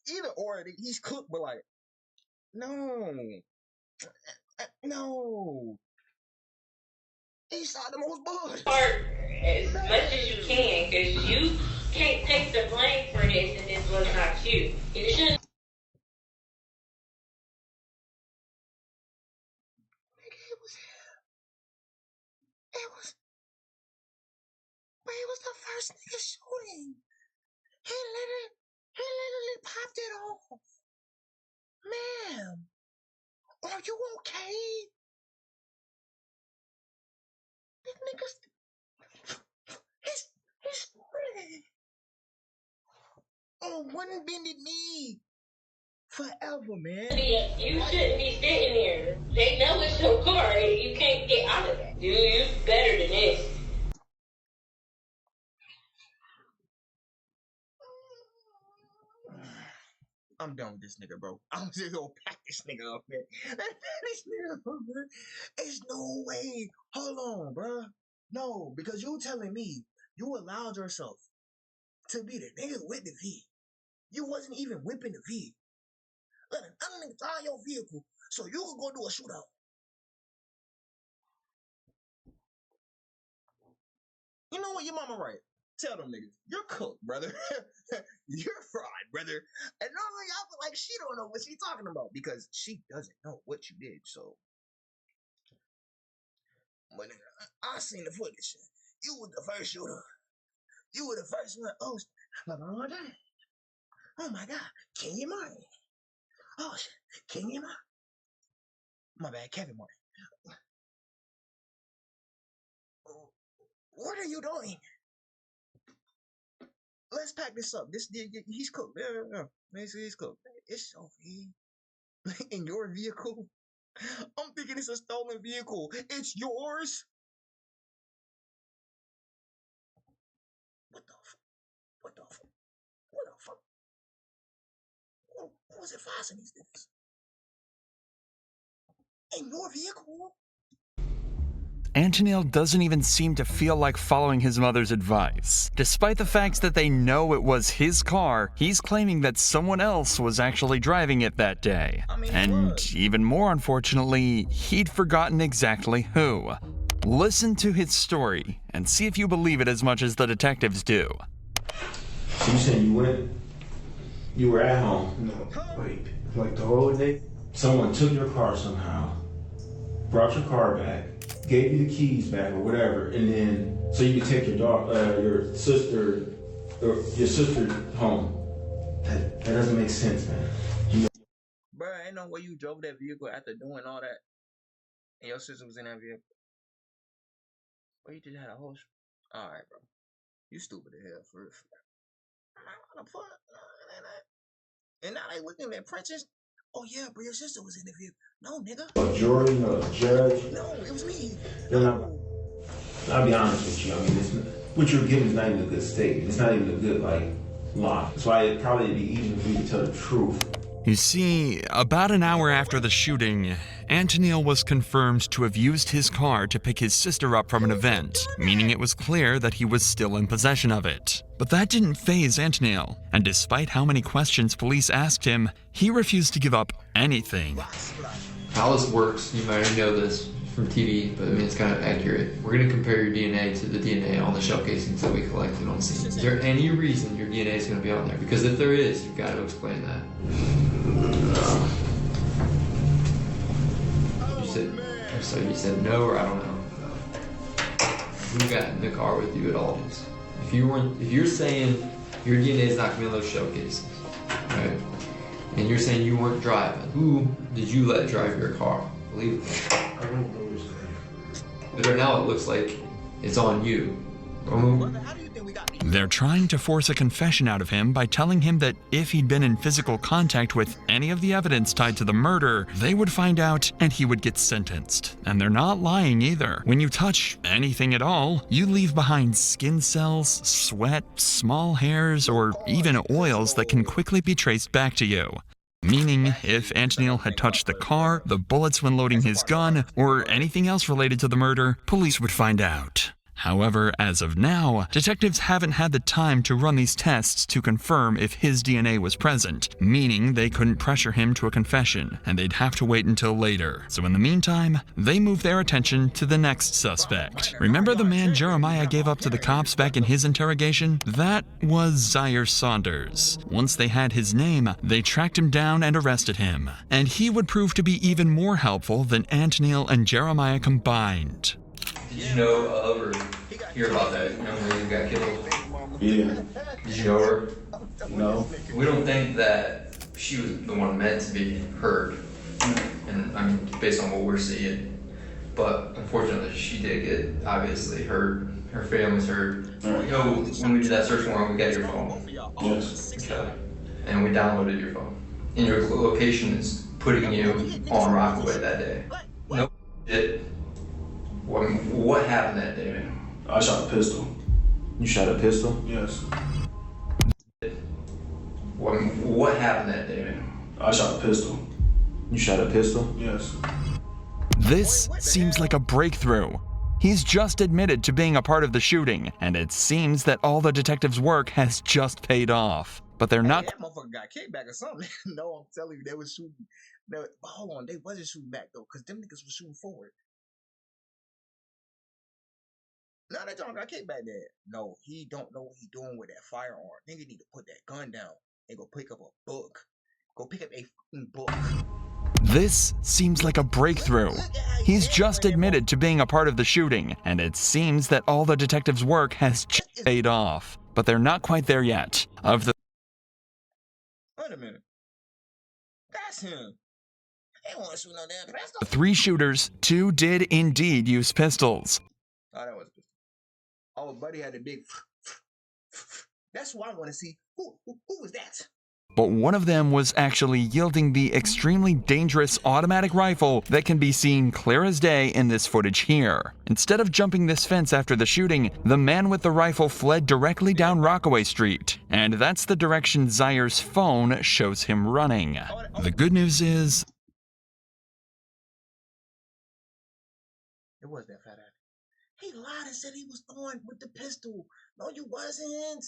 B: either or, he's cooked, but like, no. He shot the most bullets.
E: As much as you can, because you can't take the blame for this, and this was not you. You shouldn't.
B: It was the first nigga shooting. He literally popped it off. Ma'am, are you okay? This nigga's he's spraying on one bended knee forever, man.
E: You shouldn't be sitting there. They know it's your car. You can't get out of that. Dude, you better than this.
B: I'm done with this nigga, bro. I'm just gonna pack this nigga up, man. This nigga up, man. There's no way. Hold on, bro. No, because you telling me you allowed yourself to be the nigga with the V. You wasn't even whipping the V. Let another nigga drive your vehicle so you could go do a shootout. You know what? Your mama right. Tell them niggas, you're cooked, brother. You're fried, brother. And normally I feel like she don't know what she's talking about because she doesn't know what you did. So, but I seen the footage. You were the first shooter. You were the first one. Oh my God, Kenya Martin. Oh shit, Kenya Martin. My bad, Kevin Martin. What are you doing? Let's pack this up. He's cooked. Yeah. He's cooked. It's Sophie. In your vehicle? I'm thinking it's a stolen vehicle. It's yours? What the fuck? Who was it flashing these things? In your vehicle?
A: Antonil doesn't even seem to feel like following his mother's advice. Despite the fact that they know it was his car, he's claiming that someone else was actually driving it that day. And even more unfortunately, he'd forgotten exactly who. Listen to his story and see if you believe it as much as the detectives do.
U: So you saying you were at home? No, wait, like the whole day? Someone took your car somehow, brought your car back, gave you the keys back or whatever, and then so you could take your sister home. That doesn't make sense, man.
B: Bruh, ain't no way you drove that vehicle after doing all that, and your sister was in that vehicle. Or you just had a whole. All right, bro. You stupid as hell for real. What the fuck? And now they looking at Princess. Oh yeah, but your sister was in the vehicle. No, nigga.
U: A jury, no, a judge.
B: No, it was me.
U: I'll be honest with you. I mean, what you're giving is not even a good statement. It's not even a good, lie. That's why it'd probably be easier for you to tell the truth.
A: You see, about an hour after the shooting, Antonil was confirmed to have used his car to pick his sister up from an event, meaning it was clear that he was still in possession of it. But that didn't faze Antonil, and despite how many questions police asked him, he refused to give up anything.
T: How this works, you might already know this from TV, but I mean it's kind of accurate. We're going to compare your DNA to the DNA on the shell casings that we collected on scene. Is there any reason your DNA is going to be on there? Because if there is, you've got to explain that. So you said no, or I don't know. Who got in the car with you at Aldi's? If you're saying your DNA is not gonna be in those showcases, right? And you're saying you weren't driving, who did you let drive your car? Believe me.
U: I don't know his name.
T: But right now it looks like it's on you.
A: They're trying to force a confession out of him by telling him that if he'd been in physical contact with any of the evidence tied to the murder, they would find out and he would get sentenced. And they're not lying either. When you touch anything at all, you leave behind skin cells, sweat, small hairs, or even oils that can quickly be traced back to you. Meaning, if Antonil had touched the car, the bullets when loading his gun, or anything else related to the murder, police would find out. However, as of now, detectives haven't had the time to run these tests to confirm if his DNA was present, meaning they couldn't pressure him to a confession, and they'd have to wait until later. So in the meantime, they move their attention to the next suspect. Remember the man Jeremiah gave up to the cops back in his interrogation? That was Zaire Saunders. Once they had his name, they tracked him down and arrested him. And he would prove to be even more helpful than Antonil and Jeremiah combined.
T: Did you know of or hear about that young lady who got killed?
U: Yeah.
T: Did you know her?
U: No.
T: We don't think that she was the one meant to be hurt, and I mean, based on what we're seeing. But unfortunately, she did get obviously hurt. Her family's hurt.
U: Right.
T: You know, when we did that search warrant, we got your phone.
U: Yes.
T: Okay. And we downloaded your phone. And your location is putting you on Rockaway that day. No shit. What happened that day, man?
U: I shot a pistol.
T: You shot a pistol?
U: Yes.
T: What happened that day, man?
U: I shot a pistol.
T: You shot a pistol?
U: Yes.
A: This seems like a breakthrough. He's just admitted to being a part of the shooting, and it seems that all the detectives' work has just paid off. But they're not.
B: That motherfucker got kickback or something. No, I'm telling you, they was shooting. No, hold on, they wasn't shooting back though, because them niggas was shooting forward. No, that John got kickback there. No, he don't know what he doing with that firearm. Nigga need to put that gun down and go pick up a book. Go pick up a fucking book.
A: This seems like a breakthrough. He's just admitted to being a part of the shooting, and it seems that all the detectives' work has just paid off. But they're not quite there yet. Of the
B: Wait a minute. That's him. He won't shoot no damn pistol.
A: 3 shooters, 2 did indeed use pistols.
B: Oh, that was a pistol. Oh, buddy had a big. That's who I want to see. Who was that?
A: But one of them was actually yielding the extremely dangerous automatic rifle that can be seen clear as day in this footage here. Instead of jumping this fence after the shooting, the man with the rifle fled directly down Rockaway Street. And that's the direction Zaire's phone shows him running. The good news is,
B: it was that fat ass. He lied and said he was throwing with the pistol. No, you wasn't.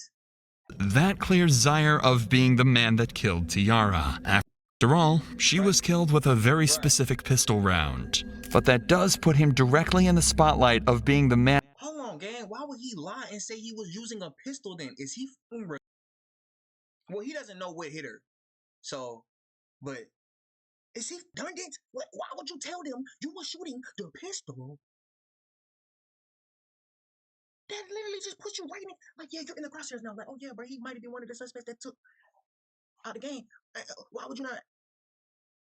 A: that clears Zaire of being the man that killed Tiara. After all, she was killed with a very specific pistol round. But that does put him directly in the spotlight of being the man.
B: Hold on, gang. Why would he lie and say he was using a pistol then? Is he well, he doesn't know what hit her. So, but is he redundant? Why would you tell them you were shooting the pistol? That literally just puts you right in. Like, yeah, you're in the crosshairs now. Like, oh yeah, bro, he might have been one of the suspects that took out the game. Why would you not?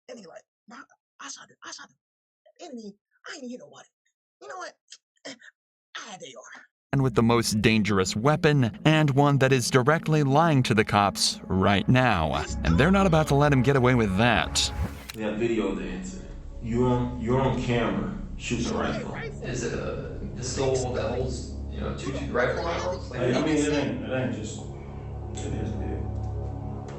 B: And he like, bro, I saw the enemy. I ain't hit nobody. You know what? They are.
A: And with the most dangerous weapon, and one that is directly lying to the cops right now. And they're not about to let him get away with that.
U: We have video of the incident. You're on camera shooting a rifle.
T: Is it a pistol that holds, 2 rifle rounds?
U: I mean, it ain't just. It is big.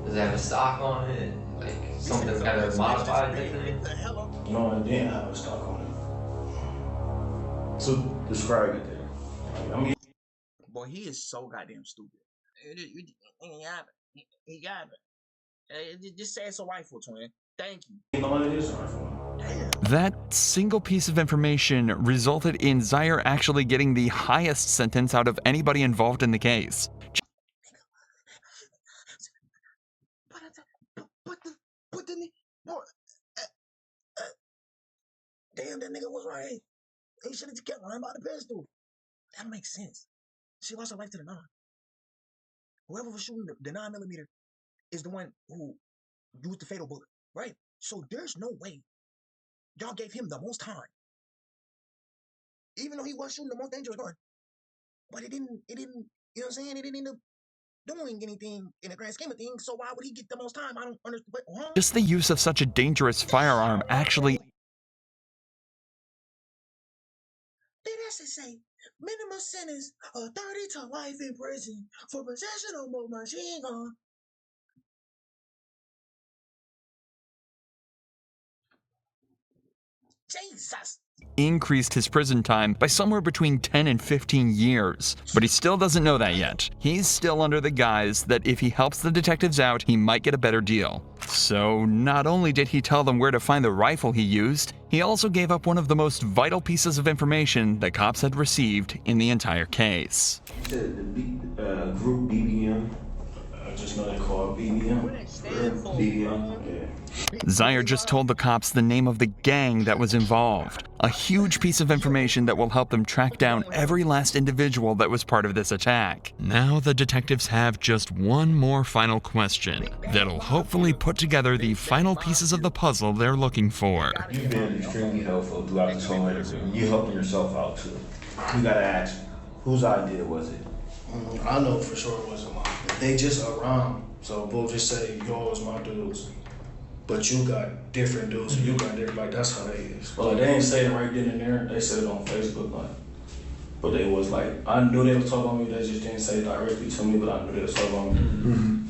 T: Does it have a stock on it? Like something kind of modified thing?
U: No, it didn't have a stock on it. So describe it then. I mean,
B: boy, he is so goddamn stupid. He got it. Just say it's a rifle, twin. Thank you.
U: No, it is a rifle.
A: That single piece of information resulted in Zaire actually getting the highest sentence out of anybody involved in the case.
B: Damn, Damn, that nigga was right. He should have kept lying about the pistol. That makes sense. She lost her life to the 9. Whoever was shooting the 9mm is the one who used the fatal bullet, right? So there's no way y'all gave him the most time. Even though he was shooting the most dangerous gun. But it didn't, you know what I'm saying? It didn't end up doing anything in the grand scheme of things, so why would he get the most time? I don't understand. Huh?
A: Just the use of such a dangerous firearm actually.
B: That's to say, minimum sentence of 30 to life in prison for possession of a machine gun. Jesus!
A: Increased his prison time by somewhere between 10 and 15 years. But he still doesn't know that yet. He's still under the guise that if he helps the detectives out, he might get a better deal. So not only did he tell them where to find the rifle he used, he also gave up one of the most vital pieces of information the cops had received in the entire case.
U: You said the group BBM? I just know they call it BBM. BBM? Yeah.
A: Zaire just told the cops the name of the gang that was involved. A huge piece of information that will help them track down every last individual that was part of this attack. Now the detectives have just one more final question that'll hopefully put together the final pieces of the puzzle they're looking for.
U: You've been extremely helpful throughout this whole interview. You're helping yourself out too. You gotta ask, whose idea was it?
H: I know for sure it wasn't mine. They just around, so we'll just say, yo, it's my dudes. But you got different dudes, and you got different, like, that's how they is.
U: Well, like, they ain't say it right then and there. They said it on Facebook, like, but they was like, I knew they was talking about me. They just didn't say it directly to me, but I knew they was talking about me.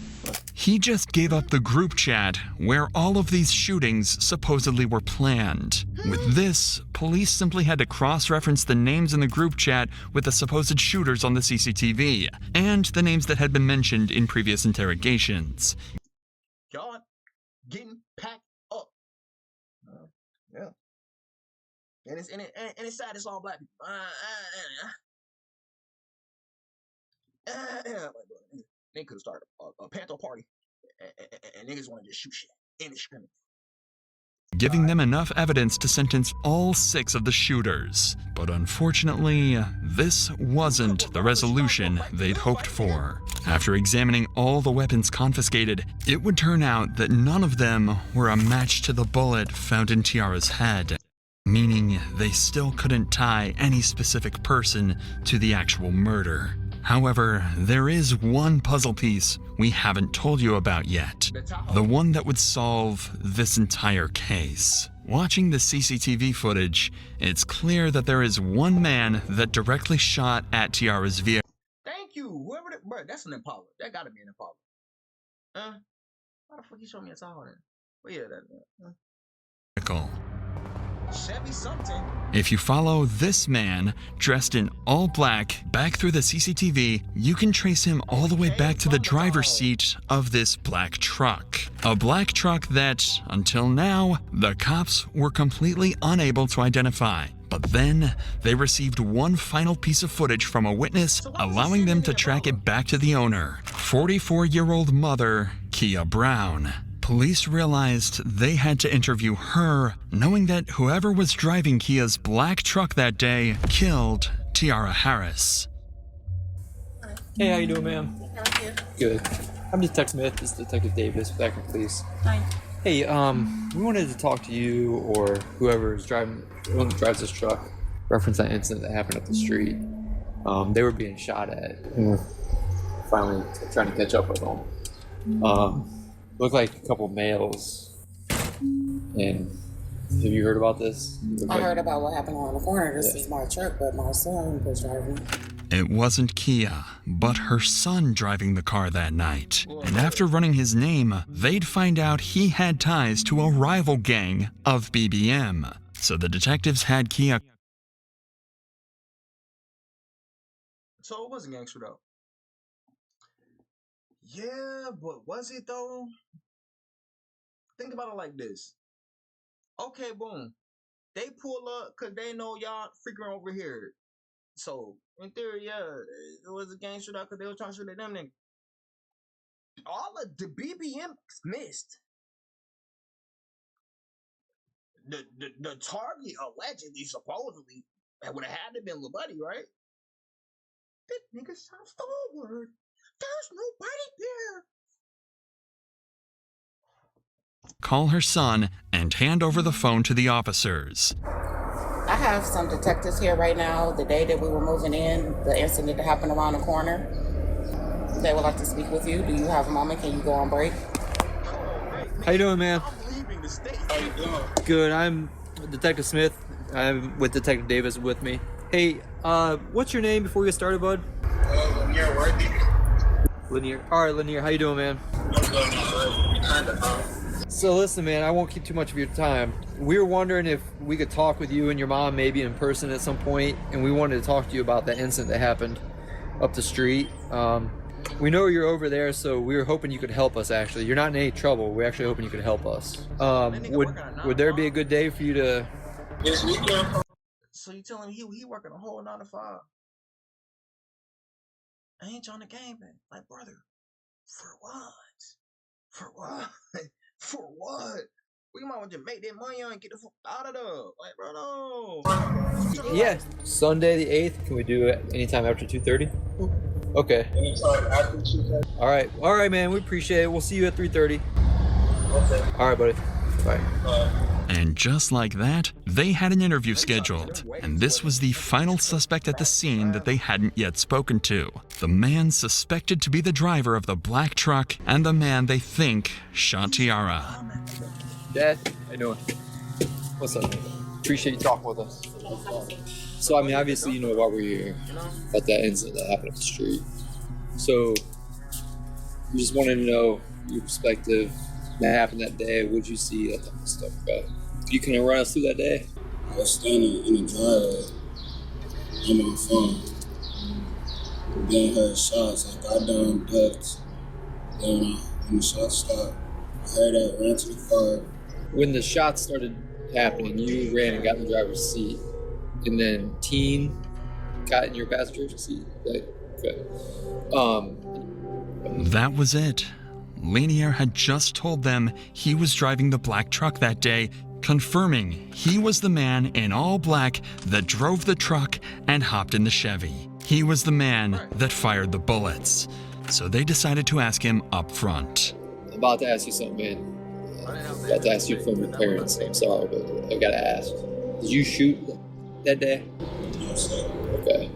A: He just gave up the group chat where all of these shootings supposedly were planned. With this, police simply had to cross-reference the names in the group chat with the supposed shooters on the CCTV, and the names that had been mentioned in previous interrogations.
B: Y'all getting packed up. Yeah. And it's sad it's all black people. They could have started a Panther party. And niggas want to just shoot shit indiscriminately.
A: Giving them enough evidence to sentence all 6 of the shooters. But unfortunately, this wasn't the resolution they'd hoped for. After examining all the weapons confiscated, it would turn out that none of them were a match to the bullet found in Tiara's head, meaning they still couldn't tie any specific person to the actual murder. However, there is one puzzle piece we haven't told you about yet. The one that would solve this entire case. Watching the CCTV footage, it's clear that there is one man that directly shot at Tiara's vehicle.
B: Thank you. Whoever that, bro, that's an Impala. That gotta be an Impala. Why the fuck you show me a Tahoe then? Well, yeah, that. Chevy something.
A: If you follow this man, dressed in all black, back through the CCTV, you can trace him all the way back to the driver's seat of this black truck. A black truck that, until now, the cops were completely unable to identify. But then, they received one final piece of footage from a witness, allowing them to track it back to the owner, 44-year-old mother, Kia Brown. Police realized they had to interview her, knowing that whoever was driving Kia's black truck that day killed Tiara Harris.
D: Hey, how you doing, ma'am?
Q: How are you?
D: Good. I'm Detective Smith. This is Detective Davis with Akron Police.
Q: Hi.
D: Hey, we wanted to talk to you or whoever is driving, who drives this truck, reference that incident that happened up the street. They were being shot at. And we're finally trying to catch up with them. Looked like a couple males. And have you heard about this?
V: I heard about what happened on the corner. This is my truck, but my son was driving.
A: It wasn't Kia, but her son driving the car that night. And after running his name, they'd find out he had ties to a rival gang of BBM. So the detectives had Kia.
B: So it was a gangster though. Yeah, but was it though? Think about it like this. Okay, boom. They pull up because they know y'all freaking over here. So, in theory, yeah, it was a gangster though because they were trying to shoot at them niggas. All of the BBM missed. the target allegedly, supposedly, that would have had to been Lil Buddy, right? This nigga shot forward. There's nobody there.
A: Call her son and hand over the phone to the officers.
V: I have some detectives here right now. The day that we were moving in, the incident that happened around the corner, they would like to speak with you. Do you have a moment? Can you go on break?
D: How you doing, man?
B: I'm leaving the state.
V: How you doing?
D: Good. I'm Detective Smith. I'm with Detective Davis with me. Hey, what's your name before we get started, bud?
V: Lanier Worthy.
D: Lanier. All right, Lanier. How you doing, man?
V: I'm doing all right.
D: So listen, man, I won't keep too much of your time. We were wondering if we could talk with you and your mom maybe in person at some point, and we wanted to talk to you about that incident that happened up the street. We know you're over there, so we were hoping you could help us, actually. You're not in any trouble. We're actually hoping you could help us. Would there be a good day for you to...
V: This weekend?
B: So you telling me he working a whole 9 to 5? I ain't trying to game man. Like, brother, for what? For what? For what? We might want to make that money on and get the fuck out of there. Like, bro, no.
D: Yeah, Sunday the 8th. Can we do it anytime after 2:30? Okay.
V: Anytime after 2:30.
D: All right, man. We appreciate it. We'll see you at 3:30.
V: Okay.
D: All right, buddy. Bye.
A: And just like that, they had an interview scheduled, and this was the final suspect at the scene that they hadn't yet spoken to. The man suspected to be the driver of the black truck and the man they think shot Tiara.
D: Dad, how you doing? What's up, man? Appreciate you talking with us. So, I mean, obviously, you know why we're here, about that incident that happened up the street. So, we just wanted to know your perspective. That happened that day. What did you see? That type of stuff. You can run us through that day?
V: I was standing in the driveway on my phone. Then heard shots. I got down, ducked. Then when the shots stopped, I heard that, ran to the car.
D: When the shots started happening, you ran and got in the driver's seat. And then Teen got in your passenger seat. Okay.
A: That was it. Lanier had just told them he was driving the black truck that day, confirming he was the man in all black that drove the truck and hopped in the Chevy. He was the man that fired the bullets. So they decided to ask him up front.
D: I'm about to ask you something, man. I'm about to ask you from your parents. I'm sorry, but I gotta ask. Did you shoot that day?
V: Yes, sir.
D: Okay.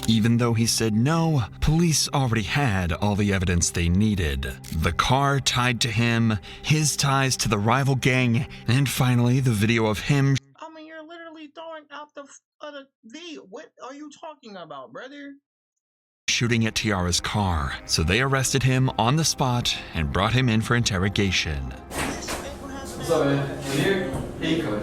A: Even though he said no, police already had all the evidence they needed. The car tied to him, his ties to the rival gang, and finally the video of him.
B: I mean, you're literally throwing out the V. What are you talking about, brother?
A: Shooting at Tiara's car. So they arrested him on the spot and brought him in for interrogation.
D: What's up, man? Here you come.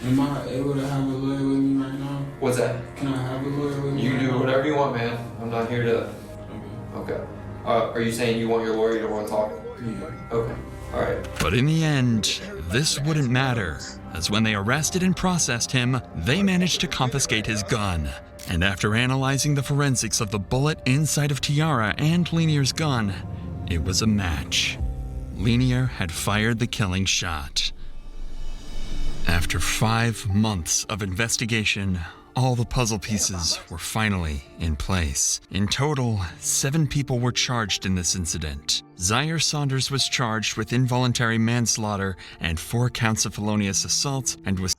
V: Am I able to have a lawyer with me right now?
D: What's that?
V: Can I have a lawyer with me?
D: You can do whatever you want, man. I'm not here to... Okay. Are you saying you want your lawyer? You don't want to talk?
V: Yeah.
D: Okay. All right.
A: But in the end, this wouldn't matter, as when they arrested and processed him, they managed to confiscate his gun. And after analyzing the forensics of the bullet inside of Tiara and Lanier's gun, it was a match. Lanier had fired the killing shot. After 5 months of investigation, all the puzzle pieces were finally in place. In total, 7 people were charged in this incident. Zaire Saunders was charged with involuntary manslaughter and 4 counts of felonious assault and was...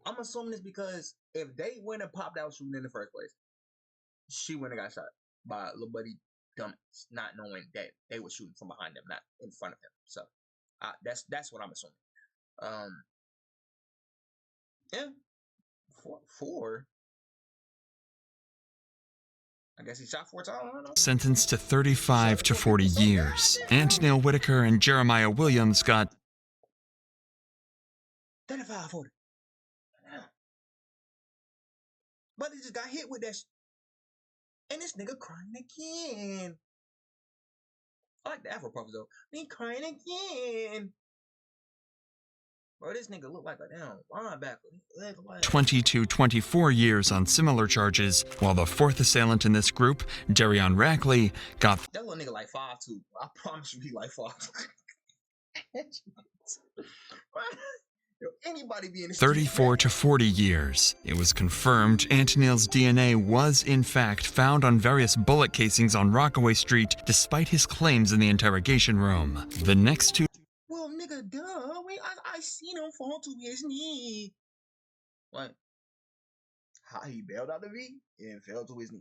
B: I'm assuming this because if they went and popped out shooting in the first place, she wouldn't have got shot by a little buddy dumbass, not knowing that they were shooting from behind them, not in front of him. So that's what I'm assuming. Yeah, four. I guess he shot 4 times. I don't know.
A: Sentenced to 35 to 40 years. Antonil Whitaker and Jeremiah Williams got
B: 35, 40. But they just got hit with that and this nigga crying again. I like the Afro Puffs though. He crying again. Bro, this nigga look like a damn linebacker.
A: 20 to 24 years on similar charges, while the fourth assailant in this group, Darion Rackley, got
B: that little nigga like 5'2". I promise you he like 5'2". Anybody be in the
A: 34 to 40 years. It was confirmed Antonil's DNA was in fact found on various bullet casings on Rockaway Street, despite his claims in the interrogation room. The next two.
B: Well, nigga, duh. Wait, I seen him fall to his knee. What? How he bailed out the V and fell to his knee.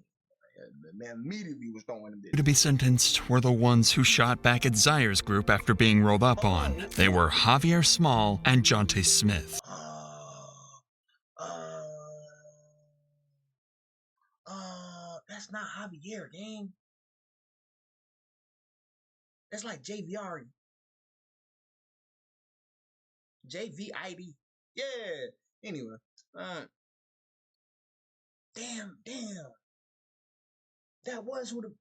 B: The man immediately was throwing him.
A: To be sentenced were the ones who shot back at Zaire's group after being rolled up on. They were Javier Small and Jonte Smith.
B: That's not Javier, gang. That's like JVR. JVID. Yeah. Anyway. Damn. That was who the...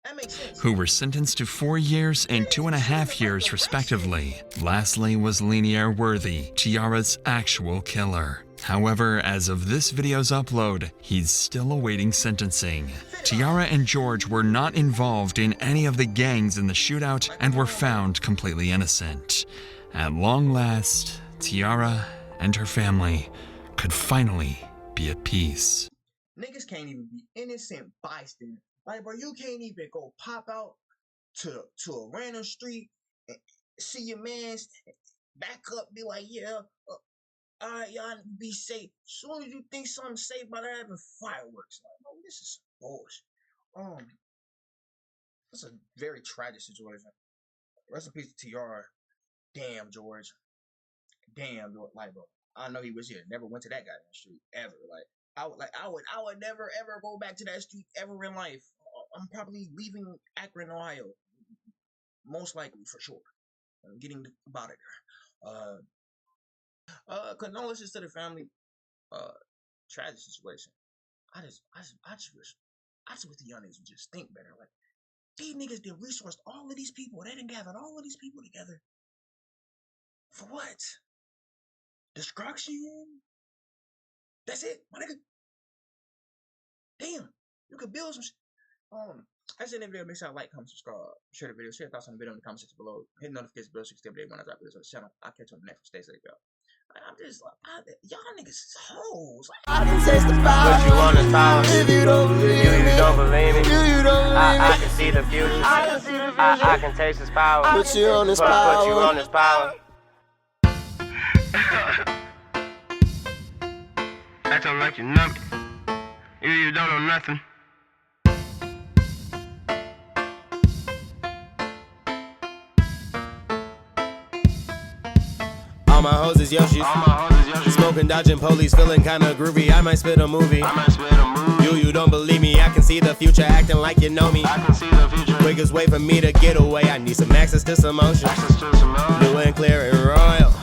B: That makes sense.
A: Who were sentenced to 4 years and 2.5 years respectively. Lastly was Lanier Worthy, Tiara's actual killer. However, as of this video's upload, he's still awaiting sentencing. Tiara and George were not involved in any of the gangs in the shootout and were found completely innocent. At long last, Tiara and her family could finally be at peace.
B: Niggas can't even be innocent bystander. Like, bro, you can't even go pop out to a random street and see your mans, back up, be like, yeah, all right, y'all be safe. As soon as you think something's safe, about having fireworks. Like, no, this is some bullshit. That's a very tragic situation. Rest in peace to TR. Damn, George. Damn, like, bro. I know he was here. Never went to that goddamn street ever. I would never ever go back to that street ever in life. I'm probably leaving Akron, Ohio. Most likely, for sure. I'm getting about it there. Condolences to the family. Tragic situation. I just wish the young niggas would just think better. Like, these niggas did resourced all of these people. They done gathered all of these people together. For what? Destruction? That's it, my nigga. Damn, you could build some. That's it. Video. Make sure you like, comment, subscribe, share the video, share your thoughts on the video in the comment section below. Hit the notification bell so you can stay updated when I drop videos on the channel. I'll catch you on the next one. Stay safe, y'all. I'm just like, y'all niggas is hoes.
C: I can taste the power. Put you on the power. If you don't believe it, you don't believe it. You don't believe it. I can see the future. I can see the future. I can taste this power. Put you on this power. Put you on this power.
L: Act like you know me. You don't know nothing.
C: All my hoes is Yoshis. Smoking, dodging police, feeling kinda groovy. I might spit a movie. You don't believe me. I can see the future, acting like you know me. I can see the future. Quickest way for me to get away. I need some access to some motion. New and clear and royal.